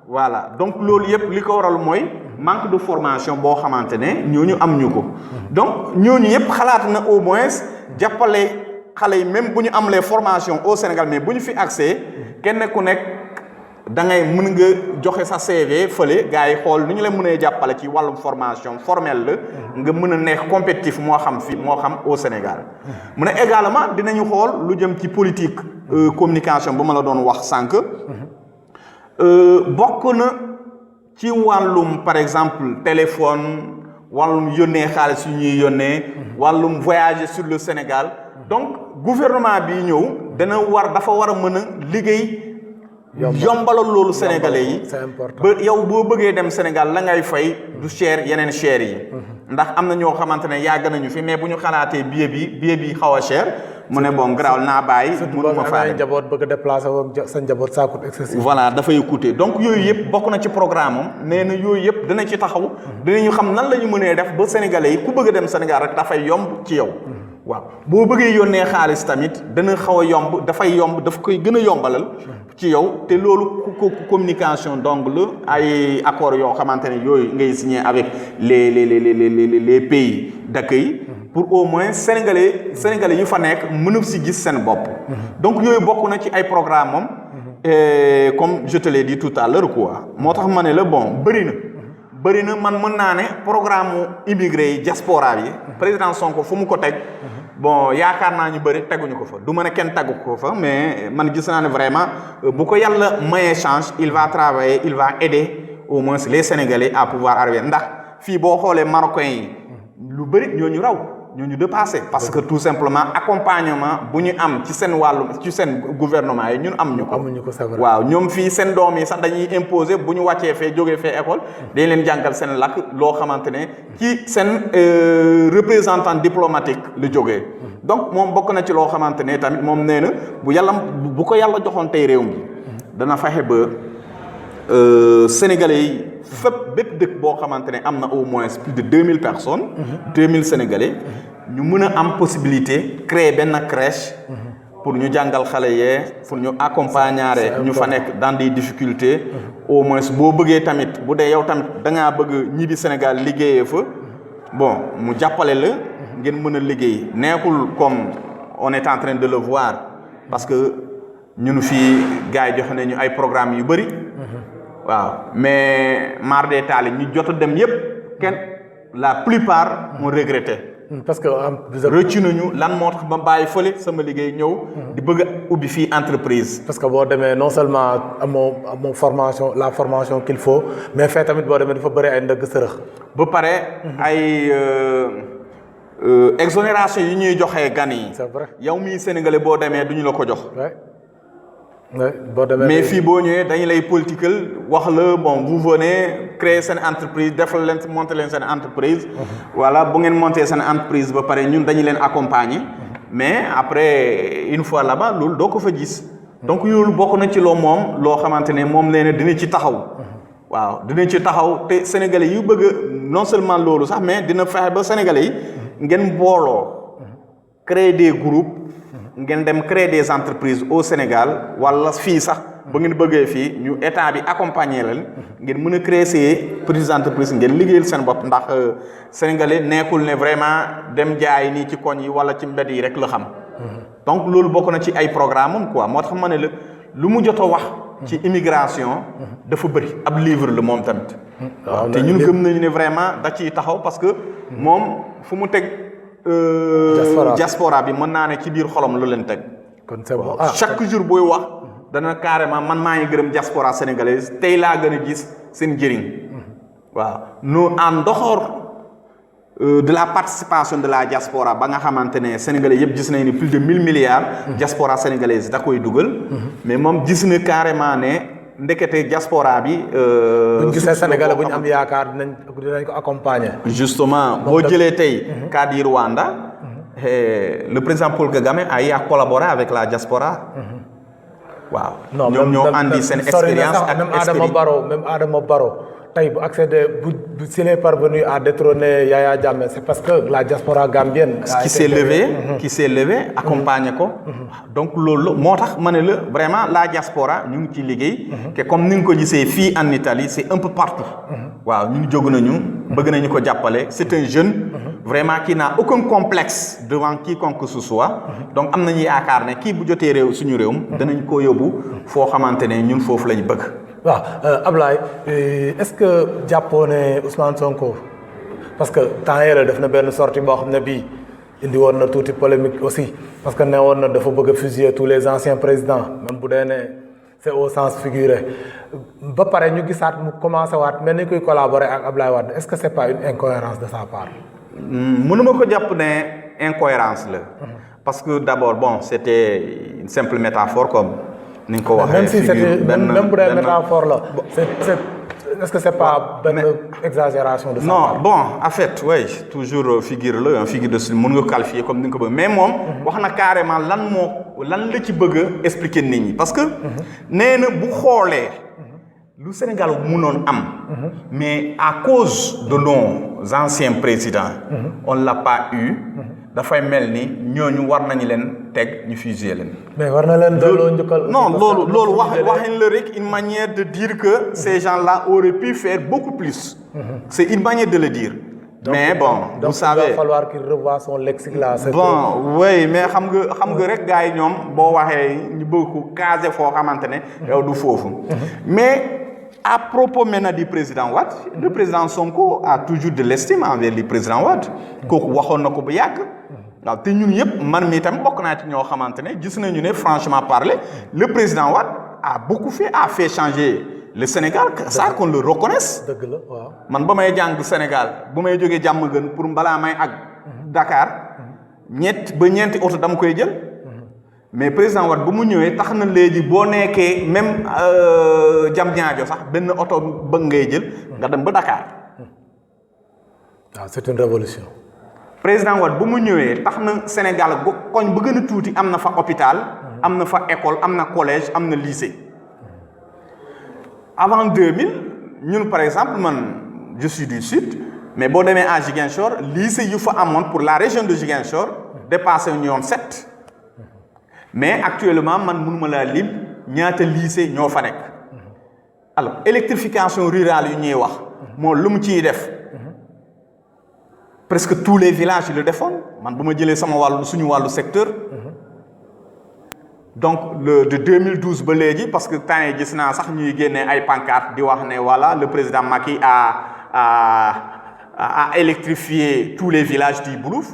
voilà donc loolu yëpp li ko waral mooy manque de formation boo xamante ne ñooñu am ñu ko donc ñooñu yëpp xalaat na au moins jàppale xale yi même bu ñu am les formations au Sénégal mais bu ñu fi accès kenn ku nekk da ngay mën nga joxe sa CV fële gars yi xool nu ñu la mënee jàppale ci wàllum formation formelle la nga mën a nekk compétitif moo xam fi moo xam au Sénégal mu ne également dinañu xool lu jëm ci politique communication ba ma la doon wax sànq bokk na ci wàllum par exemple téléphone wàllum yónnee xaalis yu ñuy yónnee wàllum voyager sur le Sénégal donc gouvernement bi ñëw dafa war a mën a liggéey yombalal loolu sénégalais yi ba yow boo bëggee dem Sénégal la ngay fay du cher yeneen cher yi ndax am na ñoo xamante ne yàgg nañu fi mais bu ñu xalaatee billet bi xaw a cher mu ne bon garaawal naa bàyyi mënuma faa dem njaboot bëgg a déplacer woon sa njaboot ça coûte excessif voilà dafay coûter donc yooyu yëpp bokk na ci programme am nee na yooyu yëpp dina ci taxaw dinañu xam nan la ñu mënee def ba sénégalais yi ku bëgg a dem Sénégal rek dafay yomb ci yow waaw boo bëggee yónnee xaalis tamit dana xaw a yomb dafay yomb daf koy gën a yombalal ci yow te loolu communication donc la ay accords yoo xamante ne yooyu ngay signer avec les pays d'accueil pour au moins sénégalais yu fa nekk mënu si gis seen bopp donc yooyu bokk na ci ay programme moom comme je te l'ai dit tout à l'heure quoi moo tax ma ne la bon bëri na man mën naa ne programme immigré yi diaspora yi président Sonko fu mu ko teg bon yaakaar naa ñu bëri teguñu ko fa du ma ne kenn tegu ko fa mais man gis naa ne vraiment bu ko yàlla mayee chance il va travailler il va aider au moins les Sénégalais à pouvoir arriver ndax fii boo xoolee Marocains yi lu bëri ñooñu raw ñu dépassé parce que tout simplement accompagnement bu ñu am ci seen wàllu ci seen gouvernement yi ñun amuñu ko waaw ñoom fii seen doom yi sax dañuy imposer bu ñu wàccee fee jógee fee école dañ leen jàngal seen làkk loo xamante ne ci seen représentant diplomatique lu jógee donc moom bokk na ci loo xamante ne tamit moom nee na bu ko yàlla joxoon tey réew mi dana fexe ba sénégalais yi fépp bépp dëkk boo xamante ne am na au moins plus de 2000 personnes 2000 sénégalais ñu mën a am possibilité créer benn crèche pour ñu jàngal xale yee pour ñu accompagner ñu fa nekk dans des difficultés au moins boo bëggee tamit bu dee yow tamit da ngaa bëgg ñibbi Sénégal liggéeyee fa bon mu jàppale la ngeen mën a liggéey nekkul comme on est en train de le voir parce que ñun fii gars yi joxe nañu ay programmes yu bëri waaw mais mar des taali ñu jot a dem yëpp kenn la plupart ont regretté parce que rëccu nañu lan moo tax ba bàyyi fële sama liggéey ñëw di bëgg a ubbi fii entreprise parce que boo demee non seulement amoo formation la formation qu'il faut mais fee tamit boo demee dafa bëri ay ndëgg sërëx ba pare ay exonération yi ñuy joxee gan yi c'est vrai yow mii sénégalais boo demee duñu la ko jox boo demee mais fii boo ñëwee dañu lay political wax la bon vous venez créer seen entreprise defal leen monter leen seen entreprise voilà bu ngeen monter seen entreprise ba pare ñun dañu leen accompagner mais après une fois là-bas loolu doo ko fa gis donc loolu bokk na ci loo xamante ne moom nee na dina ci taxaw waaw dina ci taxaw te sénégalais yu bëgg non seulement loolu sax mais dina fexe ba sénégalais yi ngeen booloo créer des groupes ngeen dem créer des entreprises au Sénégal wala fii sax ba ngeen bëggee fii ñu état bi accompagner leen ngeen mën a créer ces petites entreprises ngeen liggéeyal seen bopp ndax sénégalais nekkul ne vraiment dem jaay nii ci koñ yi wala ci mbedd yi rek la xam. donc loolu bokk na ci ay programme am quoi moo tax ma ne la lu mu jot a wax. ci immigration. dafa bëri ab livre la moom tamit. waaw te ñun gëm nañu ne vraiment da ciy taxaw parce que moom fu mu teg. diaspora bi mën naa ne ci biir xolam lu leen teg. kon c'est bon chaque jour booy wax dana carrément man maa ngi gërëm diaspora sénégalaise tey laa gën a gis seen njëriñ. waaw nous en dehors de la participation de la diaspora ba nga xamante ne sénégalais yëpp gis nañ ni plus de 1000 milliards. diaspora sénégalaise da koy dugal. mais moom gis na carrément ne ndekete diaspora bi. bu ñu gisee sénégalais bu ñu am yaakaar dinañ ko accompagner. justement boo jëlee tey. cas du Rwanda. le président Paul Kagame a eu à collaborer avec la diaspora. waaw ñoom ñoo andi seen expérience ak même Adama Barrow tey bu accédé bu s'il est parvenu à détrôner Yaya Jammeh c'est parce que la diaspora gambienne. qui s'est levé accompagner ko. donc loolu moo tax ma ne la vraiment la diaspora ñu ngi ci liggéey. te comme ni nga ko gisee fii en Italie c'est un peu partout. waaw ñun jóg nañu. bëgg nañu ko jàppale c'est un jeune. vraiment qui n'a aucun complexe devant quiconque que ce soit. donc am nañu yaakaar ne kii bu jotee réew suñu réewum. danañ ko yóbbu foo xamante ne ñun foofu lañu bëgg. waaw Ablaye est-ce que jàppoo ne Ousmane Sonko parce que temps yële def na benn sortie boo xam ne bii indi woon na tuuti polémique aussi parce que ne woon na dafa bëgg a fusiller tous les anciens présidents même bu dee ne c'est au sens figuré ba pare ñu gisaat mu commencé waat mel ni kuy collaborer ak Ablaye Wade est-ce que c'est pas une incohérence de sa part. mënuma ko jàpp ne incohérence la. parce que d'abord bon c'était une simple métaphore comme. ni nga ko waxee même si c'était même bu dee métaphore la est-ce que c'est pas benn exagération de ça. non bon en fait oui toujours figure la figure de style mën nga qualifier comme ni nga ko bëgg mais moom. wax na carrément lan la ci bëgg a expliquer nit ñi parce que. nee na bu xoolee. lu Sénégal mënoon am. mais à cause de nos anciens présidents. on l'a pas eu. dafay mel ni ñooñu war nañu leen teg ñu fusiller leen. mais war na leen delloo njukkal. non loolu waxin la rek une manière de dire que ces gens-là auraient pu faire beaucoup plus. C'est une manière de le dire. Donc, mais bon vous savez il va falloir qu'il revoie son lexique là. bon oui mais xam nga rek gars yi ñoom boo waxee ñu bëgg ko caser foo xamante ne. yow du foofu. mais à propos maintenant du président Wade. le président Sonko a toujours de l'estime envers le président Wade. kooku waxoon na ko bu yàgg. waaw te ñun yëpp man mii tam bokk naa ci ñoo xamante ne gis nañu ne franchement parler le président Wade a fait changer le Sénégal ça qu'on le reconnaisse. dëgg la waaw. man ba may jàng Sénégal bu may jógee jàmm gën pour balaa may àgg. Dakar ñett ba ñeenti oto dama koy jël mais président Wade bu mu ñëwee tax na léegi boo nekkee même Diamniadio sax benn oto bëgg ngay jël nga dem ba Dakar. waaw c'est une révolution. président Wade bu mu ñëwee tax na Sénégal koñ bu gën a tuuti am na fa hôpital am na fa école am na collège am na lycée. avant 2000 ñun par exemple man je suis du sud mais boo demee à Ziguinchor lycée yu fa amoon pour la région de Ziguinchor dépassé ñu woon 7 mais actuellement man mënuma laa lim ñaata lycée ñoo fa nekk. alors électrification rurale yu ñuy wax moo lu mu ciy def presque tous les villages yi la defoon man bu ma jëlee sama wàllu suñu wàllu secteur. donc de 2012 ba léegi parce que temps yi gis naa sax ñuy génnee ay pancartes di wax ne voilà le président Macky a électrifié tous les villages du Boulouf.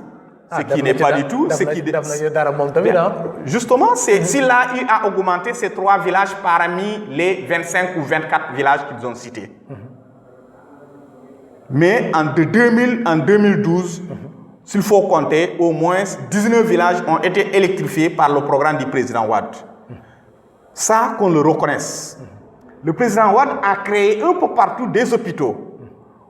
Ce qui n'est pas du tout. Justement, s'il a eu à augmenter ces 3 villages parmi les 25 ou 24 villages qu'ils ont cités. Mais en 2012, s'il faut compter, au moins 19 villages ont été électrifiés par le programme du président Wade. Ça, qu'on le reconnaisse. Le président Wade a créé un peu partout des hôpitaux.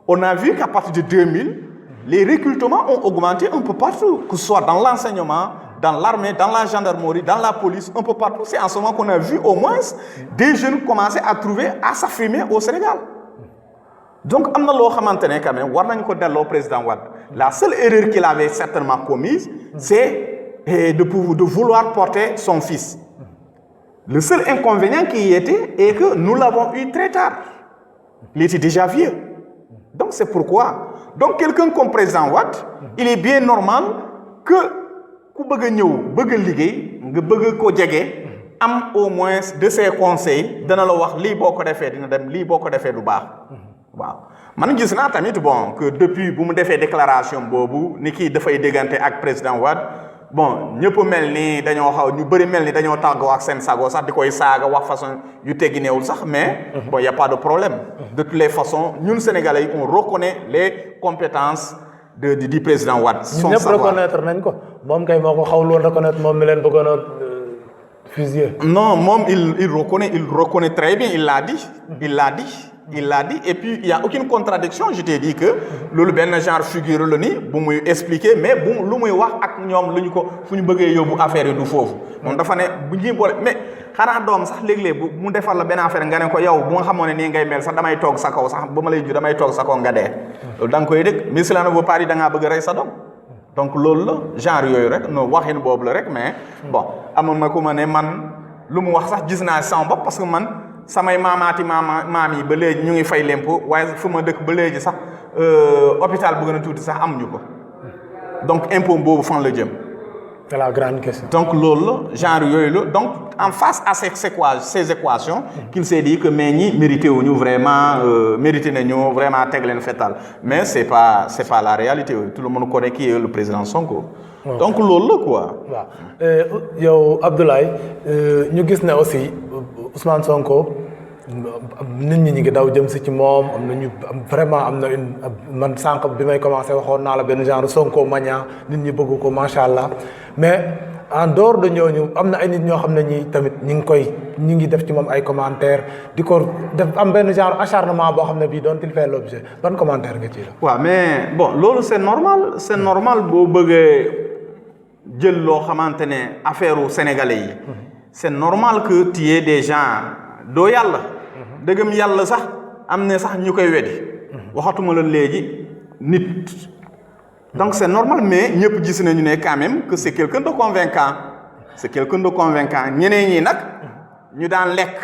On a vu qu'à partir de 2000, les recrutements ont augmenté un peu partout, que ce soit dans l'enseignement, dans l'armée, dans la gendarmerie, dans la police, un peu partout. C'est en ce moment qu'on a vu au moins des jeunes commencer à trouver, à s'affirmer au Sénégal. Donc, quand même, le président Wade, la seule erreur qu'il avait certainement commise, c'est de vouloir porter son fils. Le seul inconvénient qui y était est que nous l'avons eu très tard. Il était déjà vieux. Donc, c'est pourquoi. Donc, quelqu'un comme président Wade, il est bien normal que ku bëgg ñëw bëgg liggéey nga bëgg ko jege am au moins de ses conseils dana la wax lii boo ko defee dina dem lii boo ko defee du baax waaw man gis naa tamit bon que depuis bu mu defee déclaration boobu ni kii dafay déggante ak président Wade bon ñëpp mel ni dañoo xaw ñu bëri mel ni dañoo tàggoo ak seen sago sax di koy saaga wax façon yu teggineewul sax mais bon y a pas de problème de toutes les façons ñun Sénégalais on reconnaît les compétences du président Wade. son savoir ñëpp reconnaître nañ ko moom kay moo ko xawul woon reconnaître moom mi leen bëggoon a fusiller. non moom il reconnaît très bien il l'a dit et puis il y a aucune contradiction je t'ai dit que loolu benn genre figure la ni bu muy expliquer mais bu lu muy wax ak ñoom lu ñu ko fu ñu bëggee yóbbu affaire yi du foofu moom dafa ne bu ñuy boole mais xanaa doom sax léeg-léeg bu mu defal la benn affaire nga ne ko yow bu nga xamoon ne nii ngay mel sax damay toog sa kaw sax ba ma lay ju damay toog sa kaw nga dee loolu da nga koy dégg mais cela ne veut pas dire da ngaa bëgg a rey sa doom donc loolu la genre yooyu rek no waxin boobu la rek mais bon amoon ma ko ma ne man lu mu wax sax gis naa sama bopp parce que man samay maam yi ba léegi ñu ngi fay lempo waaye fu ma dëkk ba léegi sax hôpital bu gën a tuuti sax amuñu ko donc impôt boobu fan la jëm. c'est la grande question. donc loolu la genre yooyu la donc en face à ces équations qu'il s'est dit que mais ñi mérité wuñu vraiment mérité nañu vraiment teg leen fetal mais c'est pas la réalité tout le monde connaît qui est le président Sonko. donc loolu la quoi. waaw yow Abdoulaye ñu gis ne aussi Ousmane Sonko nit ñi ñu ngi daw jëm si ci moom am nañu vraiment am na une man sànq bi may commencé waxoon naa la benn genre Sonko mania nit ñi bëgg ko macha allah mais en dehors de ñooñu am na ay nit ñoo xam ne ñi tamit ñi ngi def ci moom ay commentaires di ko def am benn genre acharnement boo xam ne bii dont il fait l'objet ban commentaire nga ci la. waaw mais bon loolu c'est normal boo bëggee jël loo xamante ne affaire u sénégalais yi. c'est normal que tu aies des gens doo yàlla. dëggam yàlla sax am na sax ñu koy weddi. waxatuma la léegi nit. donc c'est normal mais ñëpp gis nañu ne quand même que c'est quelqu'un de convaincant. ñeneen ñi nag ñu daan lekk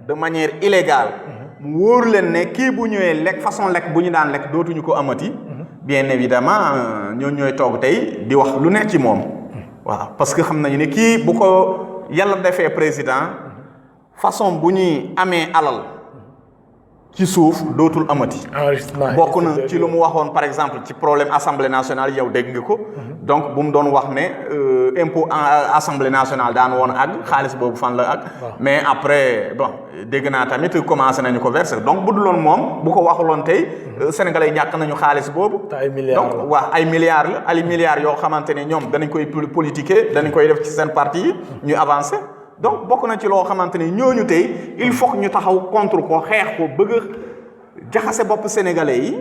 de manière illégale. mu wóor leen ne kii bu ñëwee lekk façon lekk bu ñu daan lekk dootuñu ko amati. bien évidemment ñooy toog tey di wax lu nekk ci moom. waaw parce que xam nañu ne kii bu ko yàlla defee président façon bu ñuy amee alal ci suuf dootul amati. enrichissement bokk na ci lu mu waxoon par exemple ci problème assemblée nationale yow dégg nga ko. donc bu mu doon wax ne impôt assemblée nationale daan woon ak xaalis boobu fan la ak. mais après bon dégg naa tamit commencé nañu ko verser donc bu dul woon moom bu ko waxuloon tey sénégalais yi ñàkk nañu xaalis boobu. ay milliards donc waaw ay milliards la ay milliards yoo xamante ne ñoom danañ koy politiquer danañ koy def ci seen parti yi ñu avancer. donc bokk na ci loo xamante ne ñooñu tey il faut que ñu taxaw contre ko xeex ko bëgg a jaxase bopp sénégalais yi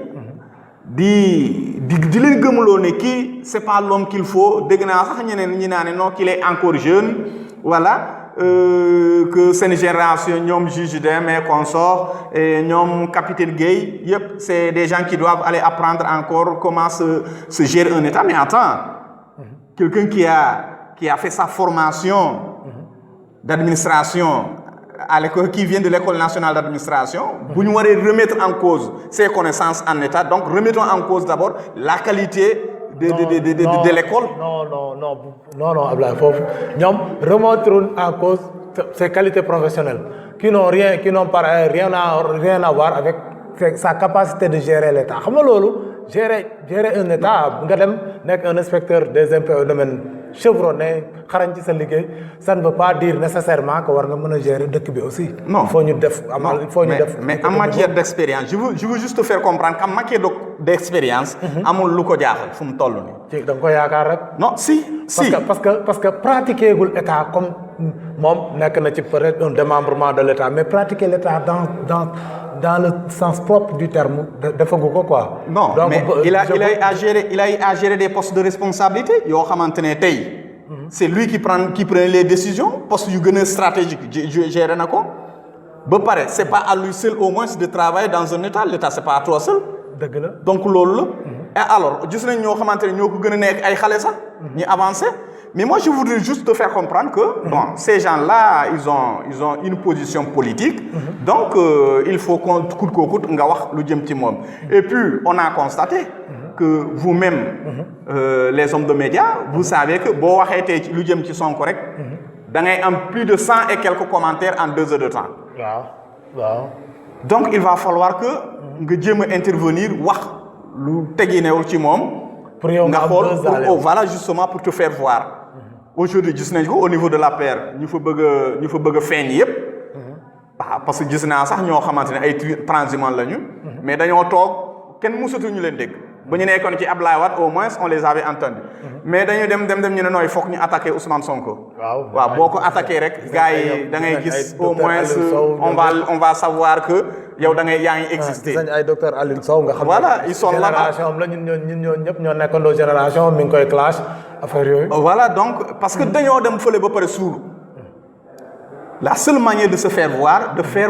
di leen gëmloo ne kii c'est pas l'homme qu'il faut dégg naa sax ñeneen ñi naa ne non qu'il est encore jeune voilà que seen génération ñoom juge Dème et consort et ñoom capitaine Guèye yëpp c'est des gens qui doivent aller apprendre encore comment se gérer un État mais attends quelqu'un qui a fait sa formation d'administration à l'école qui vient de l'école nationale d'administration bu ñu waree remettre en cause ses connaissances en état donc remettons en cause d'abord la qualité de l'école. non Ablaye foofu ñoom remettront en cause ses qualités professionnelles qui n'ont rien à voir avec sa capacité de gérer l'état xam nga loolu gérer un état nga dem nekk un inspecteur des impôts et domaines chevronné xarañ ci sa liggéey ça ne veut pas dire nécessairement que war nga mën a gérer dëkk bi aussi. non il faut ñu def mais en matière d'expérience je veux juste te faire comprendre qu'en matière d'expérience. amul lu ko jaaxal fu mu toll nii. ci da nga ko yaakaar rek. non si. parce que pratiquer gul état comme moom nekk na ci peut-être un démembrement de l'état mais pratiquer l'état dans le sens propre du terme defagu ko quoi. non donc, mais il a à gérer des postes de responsabilité yoo xamante ne tey. c'est lui qui prend les décisions postes yu gën a stratégique gérer na ko ba pare c'est pas à lui seul au moins de travailler dans un état l'état c'est pas à toi seul. dëgg la donc loolu la. et alors gis nañ ñoo xamante ne ñoo ko gën a nekk ay xale sax. ñu avancé mais moi je voudrais juste te faire comprendre que. bon ces gens-là ils ont une position politique. donc il faut qu'on coûte que coûte nga wax lu jëm ci moom. et puis on a constaté. que vous-même les hommes de médias vous savez que boo waxee tey lu jëm ci Sonko rek. da ngay am plus de 100 et quelques commentaires en 2 heures de temps. waaw. donc il va falloir que. nga jéem a intervenir wax lu teginewul ci moom. pour yow nga xool voilà justement pour te faire voir. aujourd'hui gis nañ ko au niveau de l'APR ñu fa bëgg a feeñ yépp. waaw parce que gis naa sax ñoo xamante ne ay transhumants lañu. mais dañoo toog kenn mësatu ñu leen dégg. ba ñu nekkoon ci Ablaye Wade au moins on les avait entendus. mais dañu dem ñu ne nooy foog ñu attaquer Ousmane Sonko. waaw boo ko attaquer rek gars yi da ngay gis au moins on va savoir que yow da ngay yaa ngi exister. gis nañ ay docteur Alioune Sow nga xam ne voilà ils sont là-bas génération am la ñun ñëpp ñoo nekkandoo génération mi ngi koy clash affaire yooyu. voilà donc parce que dañoo dem fële ba pare suulu. La seule manière de se faire voir, de faire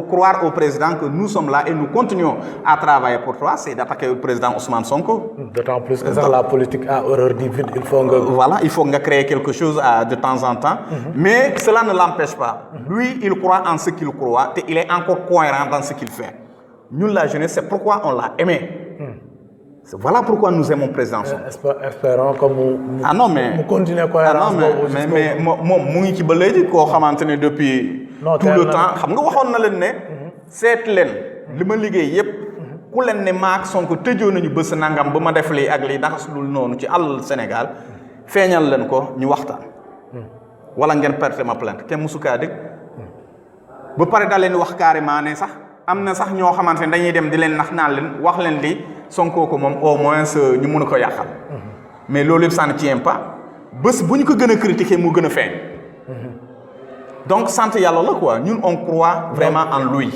croire au président que nous sommes là et nous continuons à travailler pour toi, c'est d'attaquer le président Ousmane Sonko. D'autant plus que ça, la politique a horreur du vide. Il faut créer quelque chose de temps en temps. Mais cela ne l'empêche pas. Lui, il croit en ce qu'il croit et il est encore cohérent dans ce qu'il fait. Nous, la jeunesse, c'est pourquoi on l'a aimé. Voilà pourquoi nous aimons président Sonko. Espérons que mu continuer cohérence mais moom mu ngi ci ba léegi koo xamante ne depuis tout le temps xam nga waxoon na leen ne seet leen li ma liggéey yépp ku leen ne maak Sonko tëjoo nañu bés nangam ba ma def lii ak lii naka su dul noonu ci àll Sénégal feeñal leen ko ñu waxtaan wala ngeen perte ma plainte kenn musu kaa dégg ba pare da leen wax carrément ne sax am na sax ñoo xamante ne dañuy dem di leen nax naan leen wax leen li Sonko ko moom au moins ñu mun a ko yàqal mais loolu yëpp ça ne tient pas bés bu ñu ko gën a critiquer mu gën a feeñ donc sant yàlla la quoi ñun on croit vraiment en lui.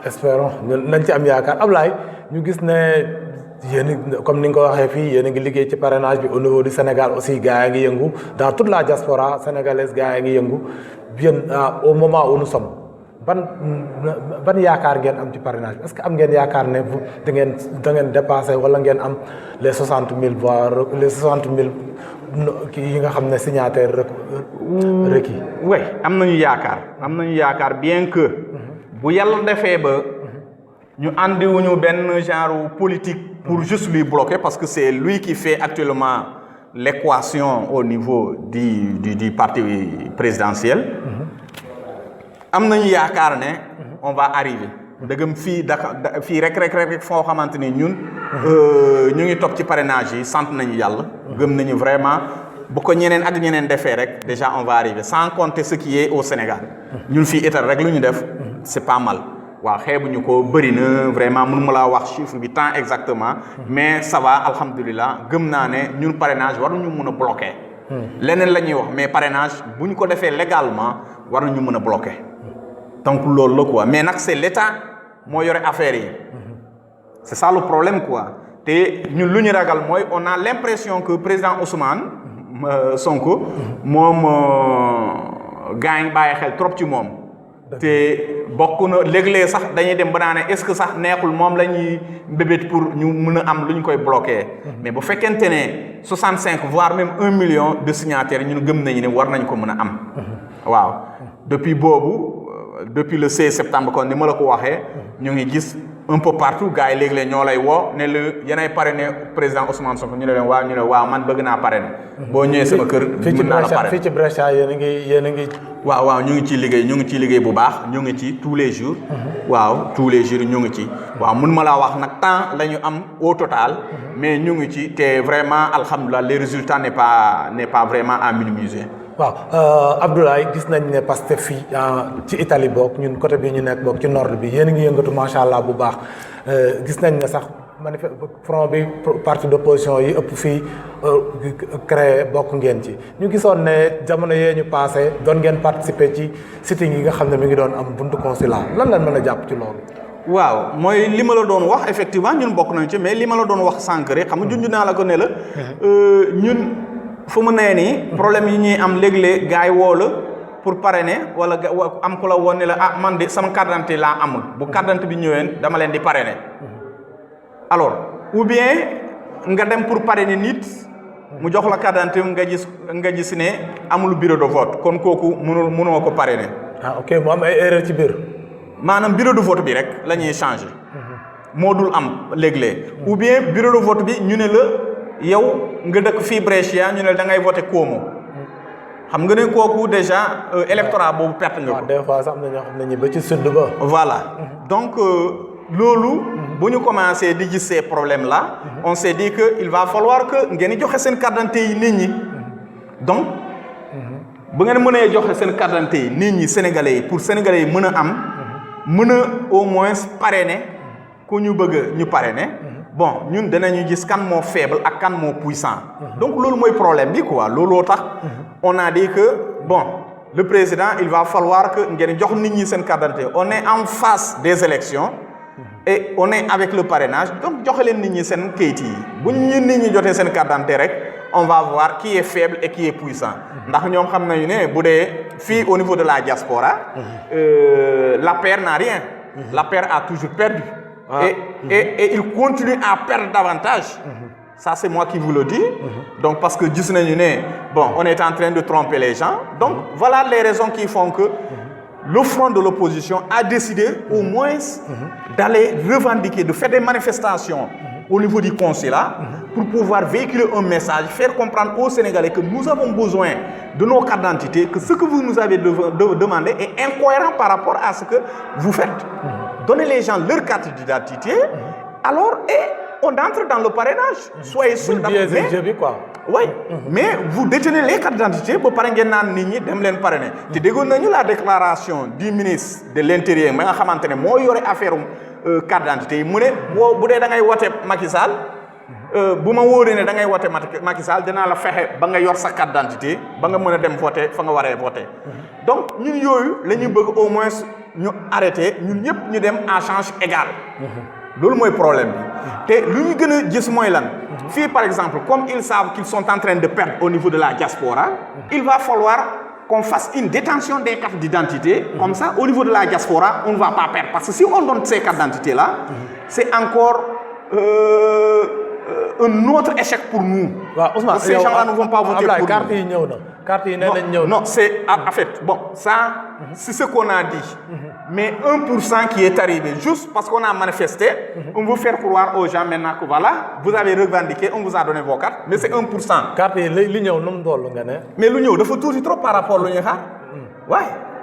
espérons nañ ci am yaakaar Ablaye ñu gis ne yéen comme ni nga ko waxee fii yéen a ngi liggéey ci parrainage bi au niveau du Sénégal aussi gars yi ngi yëngu dans toute la diaspora sénégalaise gars yi ngi yëngu bien au moment où nous sommes. ban yaakaar ngeen am ci parrainage bi est-ce que am ngeen yaakaar ne da ngeen dépassé wala ngeen am les 60 000 voix les 60 000 kii yi nga xam ne signataires requis. oui am nañu yaakaar bien que bu yàlla defee ba ñu andiwuñu benn genre politique pour juste lui bloquer parce que c'est lui qui fait actuellement l'équation au niveau du parti présidentiel. am nañu yaakaar ne on va arriver dëggam fii Dakar fii rek foo xamante ni ñun ñu ngi topp ci parrainage yi sant nañu yàlla gëm nañu vraiment bu ko ñeneen ak ñeneen defee rek déjà on va arriver sans compter ce qui est au Sénégal ñun fii état rek lu ñu def c'est pas mal waaw xeebuñu ko bëri na vraiment mënu ma laa wax chiffre bi temps exactement mais ça va alhamdulilah gëm naa ne ñun parrainage war nañu mën a bloquer leneen la ñuy wax mais parrainage bu ñu ko defee légalement war nañu mën a bloquer donc loolu la quoi mais nag c'est l'État moo yore affaire yi c'est ça le problème quoi te ñun lu ñu ragal mooy on a l'impression que président Ousmane Sonko moom gaa ngi bàyyi xel trop ci moom te bokk na léeg-léeg sax dañuy dem ba naa ne est-ce que sax neexul moom la ñuy mbébét pour ñu mën a am lu ñu koy bloquer mais bu fekkente ne 65 voire même 1 million de signataires ñun gëm nañu ne war nañ ko mën a am waaw depuis le 16 septembre kon ni ma la ko waxee ñu ngi gis un peu partout gars yi léegi-léeg ñoo lay woo ne la yenay parrainé président Ousmane Sonko ñu ne leen waaw ñu ne waaw man bëgg naa parrainé boo ñëwee sama kër mën naa la parrainé fii ci Brescia yéen a ngi waaw ñu ngi ciy liggéey bu baax ñu ngi ci tous les jours waaw tous les jours ñu ngi ci waaw mun ma laa wax nag temps la ñu am au total mais ñu ngi ci te vraiment alhamdulilah les résultats n'est pas vraiment à minimiser waaw Abdoulaye gis nañ ne Pastef fii ci Italie boog ñun côté bi ñu nekk boog ci nord bi yéen a ngi yëngatu macha allah bu baax gis nañ ne sax front bi parti d'opposition yi ëpp fii créé bokk ngeen ci ñu gisoon ne jamono yee ñu passé doon ngeen participer ci sitting yi nga xam ne mi ngi doon am buntu consulat lan lañ mën a jàpp ci loolu. waaw mooy li ma la doon wax effectivement ñun bokk nañ ci mais li ma la doon wax sànq rek xam nga junj naa la ko ne la ñun. fu mu nee nii problème yi ñuy am léeg-léeg gars yi woo la pour parrainer wala am ku la woon ne la ah man de sama carte d'identité laa amul bu carte d'identité bi ñëwee dama leen di parrainer alors ou bien nga dem pour parrainer nit mu jox la carte d'identité nga gis ne amul bureau de vote kon kooku mënoo ko parrainer. ah ok mu am ay erreur ci biir. maanaam bureau de vote bi rek la ñuy changer moo dul am léeg-léeg ou bien bureau de vote bi ñu ne la. yow nga dëkk fii Brescia ñu ne da ngay voter Como xam nga ne kooku déjà électorat boobu perte nga ko. des fois sax am na ñoo xam ne ñi ba ci sud ba. voilà donc loolu bu ñu commencé di gis ces problèmes là on s'est dit que il va falloir que ngeen joxe seen carte d'identité yi nit ñi donc bu ngeen mënee joxe seen carte d'identité yi nit ñi sénégalais yi pour sénégalais yi mën a am mën a au moins parrainer ku ñu bëgg ñu parrainer. bon ñun danañu gis kan moo faible ak kan moo puissant donc loolu mooy problème bi quoi looloo tax on a dit que bon le président il va falloir que ngeen jox nit ñi seen carte d'identité on est en face des élections et on est avec le parrainage donc joxe leen nit ñi seen kayit yi bu ñu nit ñi jotee seen carte d'identité rek on va voir qui est faible et qui est puissant ndax ñoom xam nañu ne bu dee fii au niveau de la diaspora l'APR n'a rien l'APR a toujours perdu et il continue à perdre davantage. Ça, c'est moi qui vous le dis. Donc, parce que bon, on est en train de tromper les gens. Donc, voilà les raisons qui font que le front de l'opposition a décidé au moins d'aller revendiquer, de faire des manifestations au niveau du consulat pour pouvoir véhiculer un message, faire comprendre aux Sénégalais que nous avons besoin de nos cartes d'identité, que ce que vous nous avez demandé est incohérent par rapport à ce que vous faites. Donnez les gens leur carte d'identité, alors, et on entre dans le parrainage. Soyez sûr oui, mais vous détenez les cartes d'identité pour parrainer les parrainer. Tu dégoûtes la déclaration du ministre de l'Intérieur, mais moi, il y aurait affaire carte d'identité. Si vous avez voté Macky Sall, bu ma wóoree ne da ngay voter Macky Sall dinaa la fexe ba nga yor sa carte d'identité ba nga mën a dem voter fa nga waree voter donc ñun yooyu la ñu bëgg au moins ñu arrêter ñun ñëpp ñu dem à change égale loolu mooy problème bi te lu ñu gën a gis mooy lan fii par exemple comme ils savent qu'ils sont en train de perdre au niveau de la diaspora il va falloir qu'on fasse une détention des cartes d'identité comme ça au niveau de la diaspora on ne va pas perdre parce que si on donne ces cartes d'identité là c'est encore un autre échec pour nous. Ousmane, ces gens-là ne vont pas voter pour nous. Non, c'est en fait, bon, ça, c'est ce qu'on a dit. Mais 1% qui est arrivé, juste parce qu'on a manifesté, on veut faire croire aux gens maintenant que voilà, vous avez revendiqué, on vous a donné vos cartes, mais c'est 1%. Carte mais l'union, il faut tout trop par rapport à l'union. Ouais.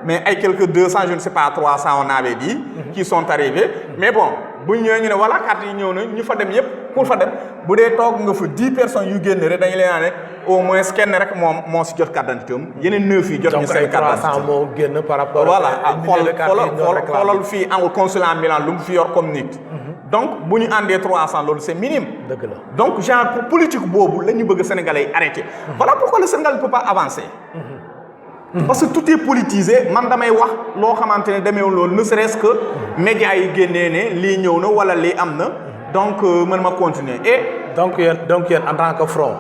mais ay quelques 200 je ne sais pas 300 on avait dit qui sont arrivés mais bon bu ñëwee ñu ne voilà carte yi ñëw na ñu fa dem yëpp pour fa dem bu dee toog nga fa 10 personnes yu génn rek dañu leen ne au moins kenn rek moom si jot carte d'identité am yeneen 9 yi jot ñu seen carte d'identité. donc ay 300 moo génn par rapport. voilà xoolal fii en consulat Milan lu mu fi yor comme nit. donc bu ñu àndee 300 loolu c'est minime. dëgg la donc genre politique boobu la ñu bëgg Sénégalais yi arrêter. voilà pourquoi le Sénégal ne peut pas avancer. parce que tout est politisé man damay wax loo xamante ne demeewul loolu ne serait-ce que médias yi génnee ne lii ñëw na wala lii am na donc mën ma continuer et. donc yéen en tant que front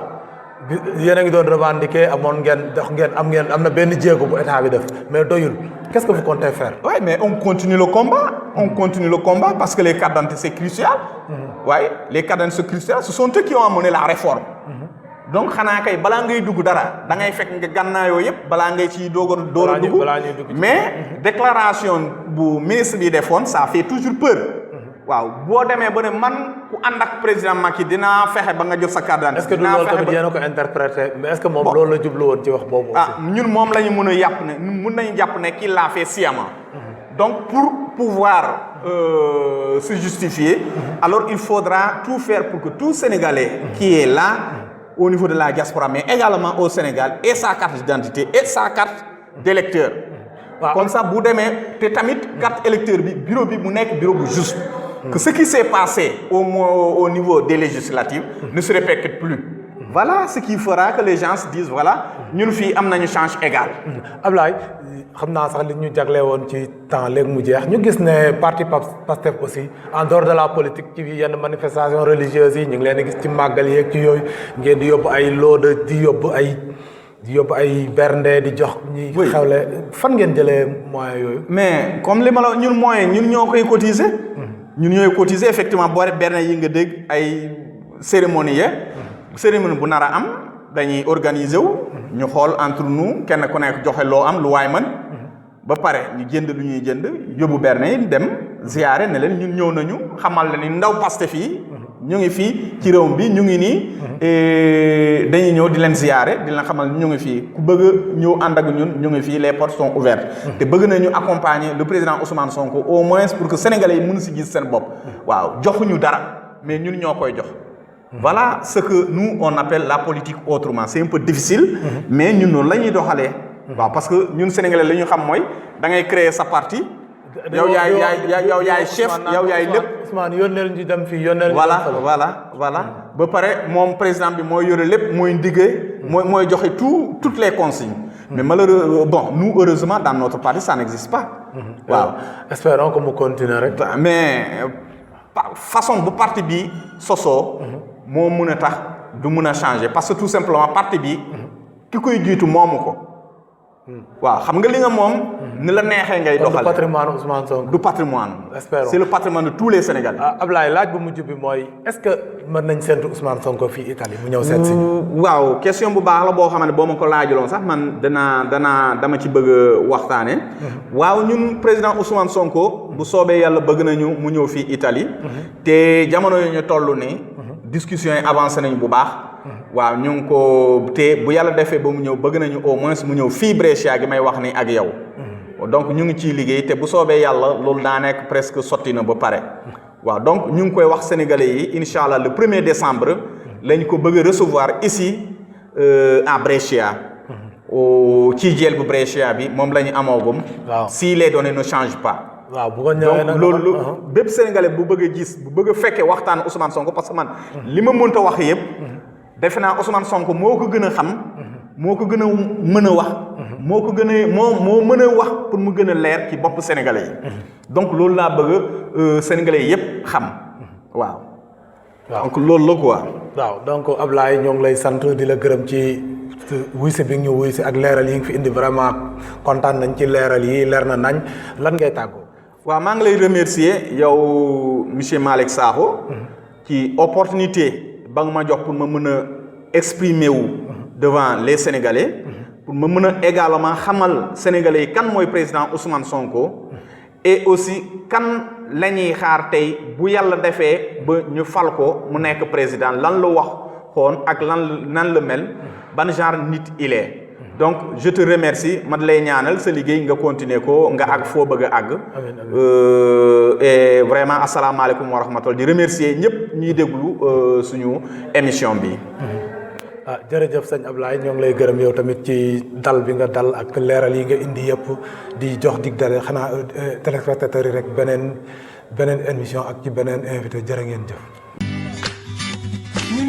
yéen a ngi doon revendiquer amoon ngeen am na benn jéego bu état bi def mais doyul qu'est-ce que vous comptez faire. oui mais on continue le combat parce que les cartes d'identité c'est crucial. waaye les cartes d'identité c'est crucial ce sont eux qui ont amené la réforme. donc xanaa kay balaa ngay dugg dara da ngay fekk nga gànnaayoo yëpp balaa ngay ci door a dugg mais déclaration bu ministre bi defoon ça fait toujours peur. waaw boo demee ba ne man ku ànd ak président Macky dinaa fexe ba nga jot sa carte d'identité. est-ce que du loolu tamit yéen a ko interprété mais est-ce que moom loolu la jublu woon ci wax boobu aussi. ñun moom la ñu mën a yàpp ne mën nañu jàpp ne qu'il l'a fait sciemment. donc pour pouvoir se justifier. alors il faudra tout faire pour que tout Sénégalais qui est là. au niveau de la diaspora mais également au Sénégal et sa carte d'identité et sa carte d'électeur. comme ça bu demee te tamit carte électeur bi bureau bi mu nekk bureau bu juste. que ce qui s'est passé au niveau des législatives ne se répète plus. voilà ce qui fera que les gens se disent voilà ñun fii am nañu chance égale. Ablaye xam naa sax li ñu jagle woon ci temps léegi mu jeex ñu gis ne parti Pastef aussi en dehors de la politique ci yenn manifestation religieuse yi ñu ngi leen di gis ci màggal yeeg ci yooyu ngeen di yóbbu ay lot de di yóbbu ay bernde di jox ñi xewle fan ngeen jëlee moyens yooyu. mais comme li ma la ñun moyens ñun ñoo koy cotiser. ñun ñooy cotiser effectivement boo berne yi nga dégg ay cérémonie bu nar a am dañuy organiser wu. ñu xool entre nous kenn ku nekk joxe loo am lu waay mën. ba pare ñu jënd lu ñuy jënd yóbbu berne yi dem ziyaare ne leen ñun ñëw nañu xamal la ni ndaw Pastef fii ñu ngi fii ci réew bi ñu ngi nii. dañuy ñëw di leen ziyaare di leen xamal ñu ngi fii ku bëgg a ñëw ànd ak ñun ñu ngi fii les portes sont ouvertes. te bëgg nañu accompagner le président Ousmane Sonko au moins pour que sénégalais yi mën si gis seen bopp. waaw joxuñu dara mais ñun ñoo koy jox. voilà ce que nous on appelle la politique autrement c'est un peu difficile. mais ñun noonu la ñuy doxalee. waaw parce que ñun sénégalais la ñu xam mooy da ngay créer sa parti. yow yaay chef yow yaay lépp. Ousmane yónneel ñu dem fii yónneel. voilà ba pare moom président bi mooy yore lépp mooy ndiggee. mooy joxe toutes les consignes. mais malheureusement nous heureusement dans notre parti ça n'existe pas. waaw espérons que mu continuer rek. mais façon bu parti bi sosoo. moo mën a tax du mën a changer parce que tout simplement parti bi. ki koy jiitu moomu ko. waaw xam nga li nga moom. ni la neexee ngay doxal. du patrimoine Ousmane Sonko. du patrimoine. espérons c'est le patrimoine de tous les Sénégalais. Ablaye laaj bu mujj bi mooy est-ce que mën nañ séntu Ousmane Sonko fii Italie mu ñëw seet si. waaw question bu baax la boo xam ne boo ma ko laajaloon sax man dama ci bëgg a waxtaane. waaw ñun président Ousmane Sonko. bu soobee yàlla bëgg nañu mu ñëw fii Italie. te jamono yu ñu toll nii. discussion yi avancé nañu bu baax. waaw ñu ngi ko te bu yàlla defee ba mu ñëw bëgg nañu au moins mu ñëw fii Brescia gi may wax ni ak yow. donc ñu ngi ciy liggéey te bu soobee yàlla loolu daa nekk presque sotti na ba pare. waaw donc ñu ngi koy wax sénégalais yi incha allah le 1er décembre. lañ ko bëgg a recevoir ici à Brescia. ci jël bu Brescia bi moom la ñu amoogum. waaw si les données ne changent pas. waaw bu ko ñëwee nag donc loolu bépp sénégalais bu bëgg a gis bu bëgg a fekkee waxtaan Ousmane Sonko parce que man. li ma mënta wax yëpp. defe naa Ousmane Sonko moo ko gën a xam. moo ko gën a mën a wax. moo mën a wax pour mu gën a leer ci bopp sénégalais yi. donc loolu laa bëgg sénégalais yépp xam. waaw. donc loolu la quoi. waaw donc Ablaye ñoo ngi lay sant di la gërëm ci wuysi bi ñu wuysi ak leeral yi nga fi indi vraiment kontaan nañ ci leeral yi leer na nañ lan ngay tàggoo. waaw maa ngi lay remercier yow monsieur Malick Sakho. ci opportunité. ba nga ma jox pour ma mën a exprimer wu devant les Sénégalais pour ma mën a également xamal Sénégalais yi kan mooy président Ousmane Sonko et aussi kan la ñuy xaar tey bu yàlla defee ba ñu fal ko mu nekk président lan la wax xoon ak nan la mel ban genre nit il est donc je te remercie ma lay ñaanal sa liggéey nga continuer ko nga àgg foo bëgg a àgg. Et vraiment asalaamaaleykum wa rahmatulah di remercier ñëpp ñuy déglu suñu émission bi. ah jërëjëf sëñ Ablaye ñoo ngi lay gërëm yow tamit ci dal bi nga dal ak leeral yi nga indi yëpp di jox dig dale xanaa téléspectateurs yi rek beneen émission ak ci beneen invité jërë ngeen jëf. ñu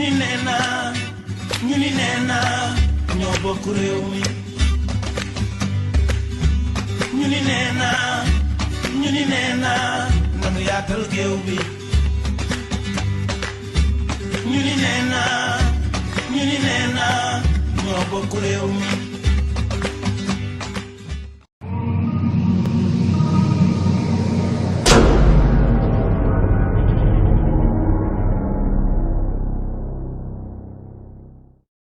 ni nee naa ñoo bokk réew mi ñu ni nee naa nanu yaatal géew bi ñu ni nee naa ñoo bokk réew mi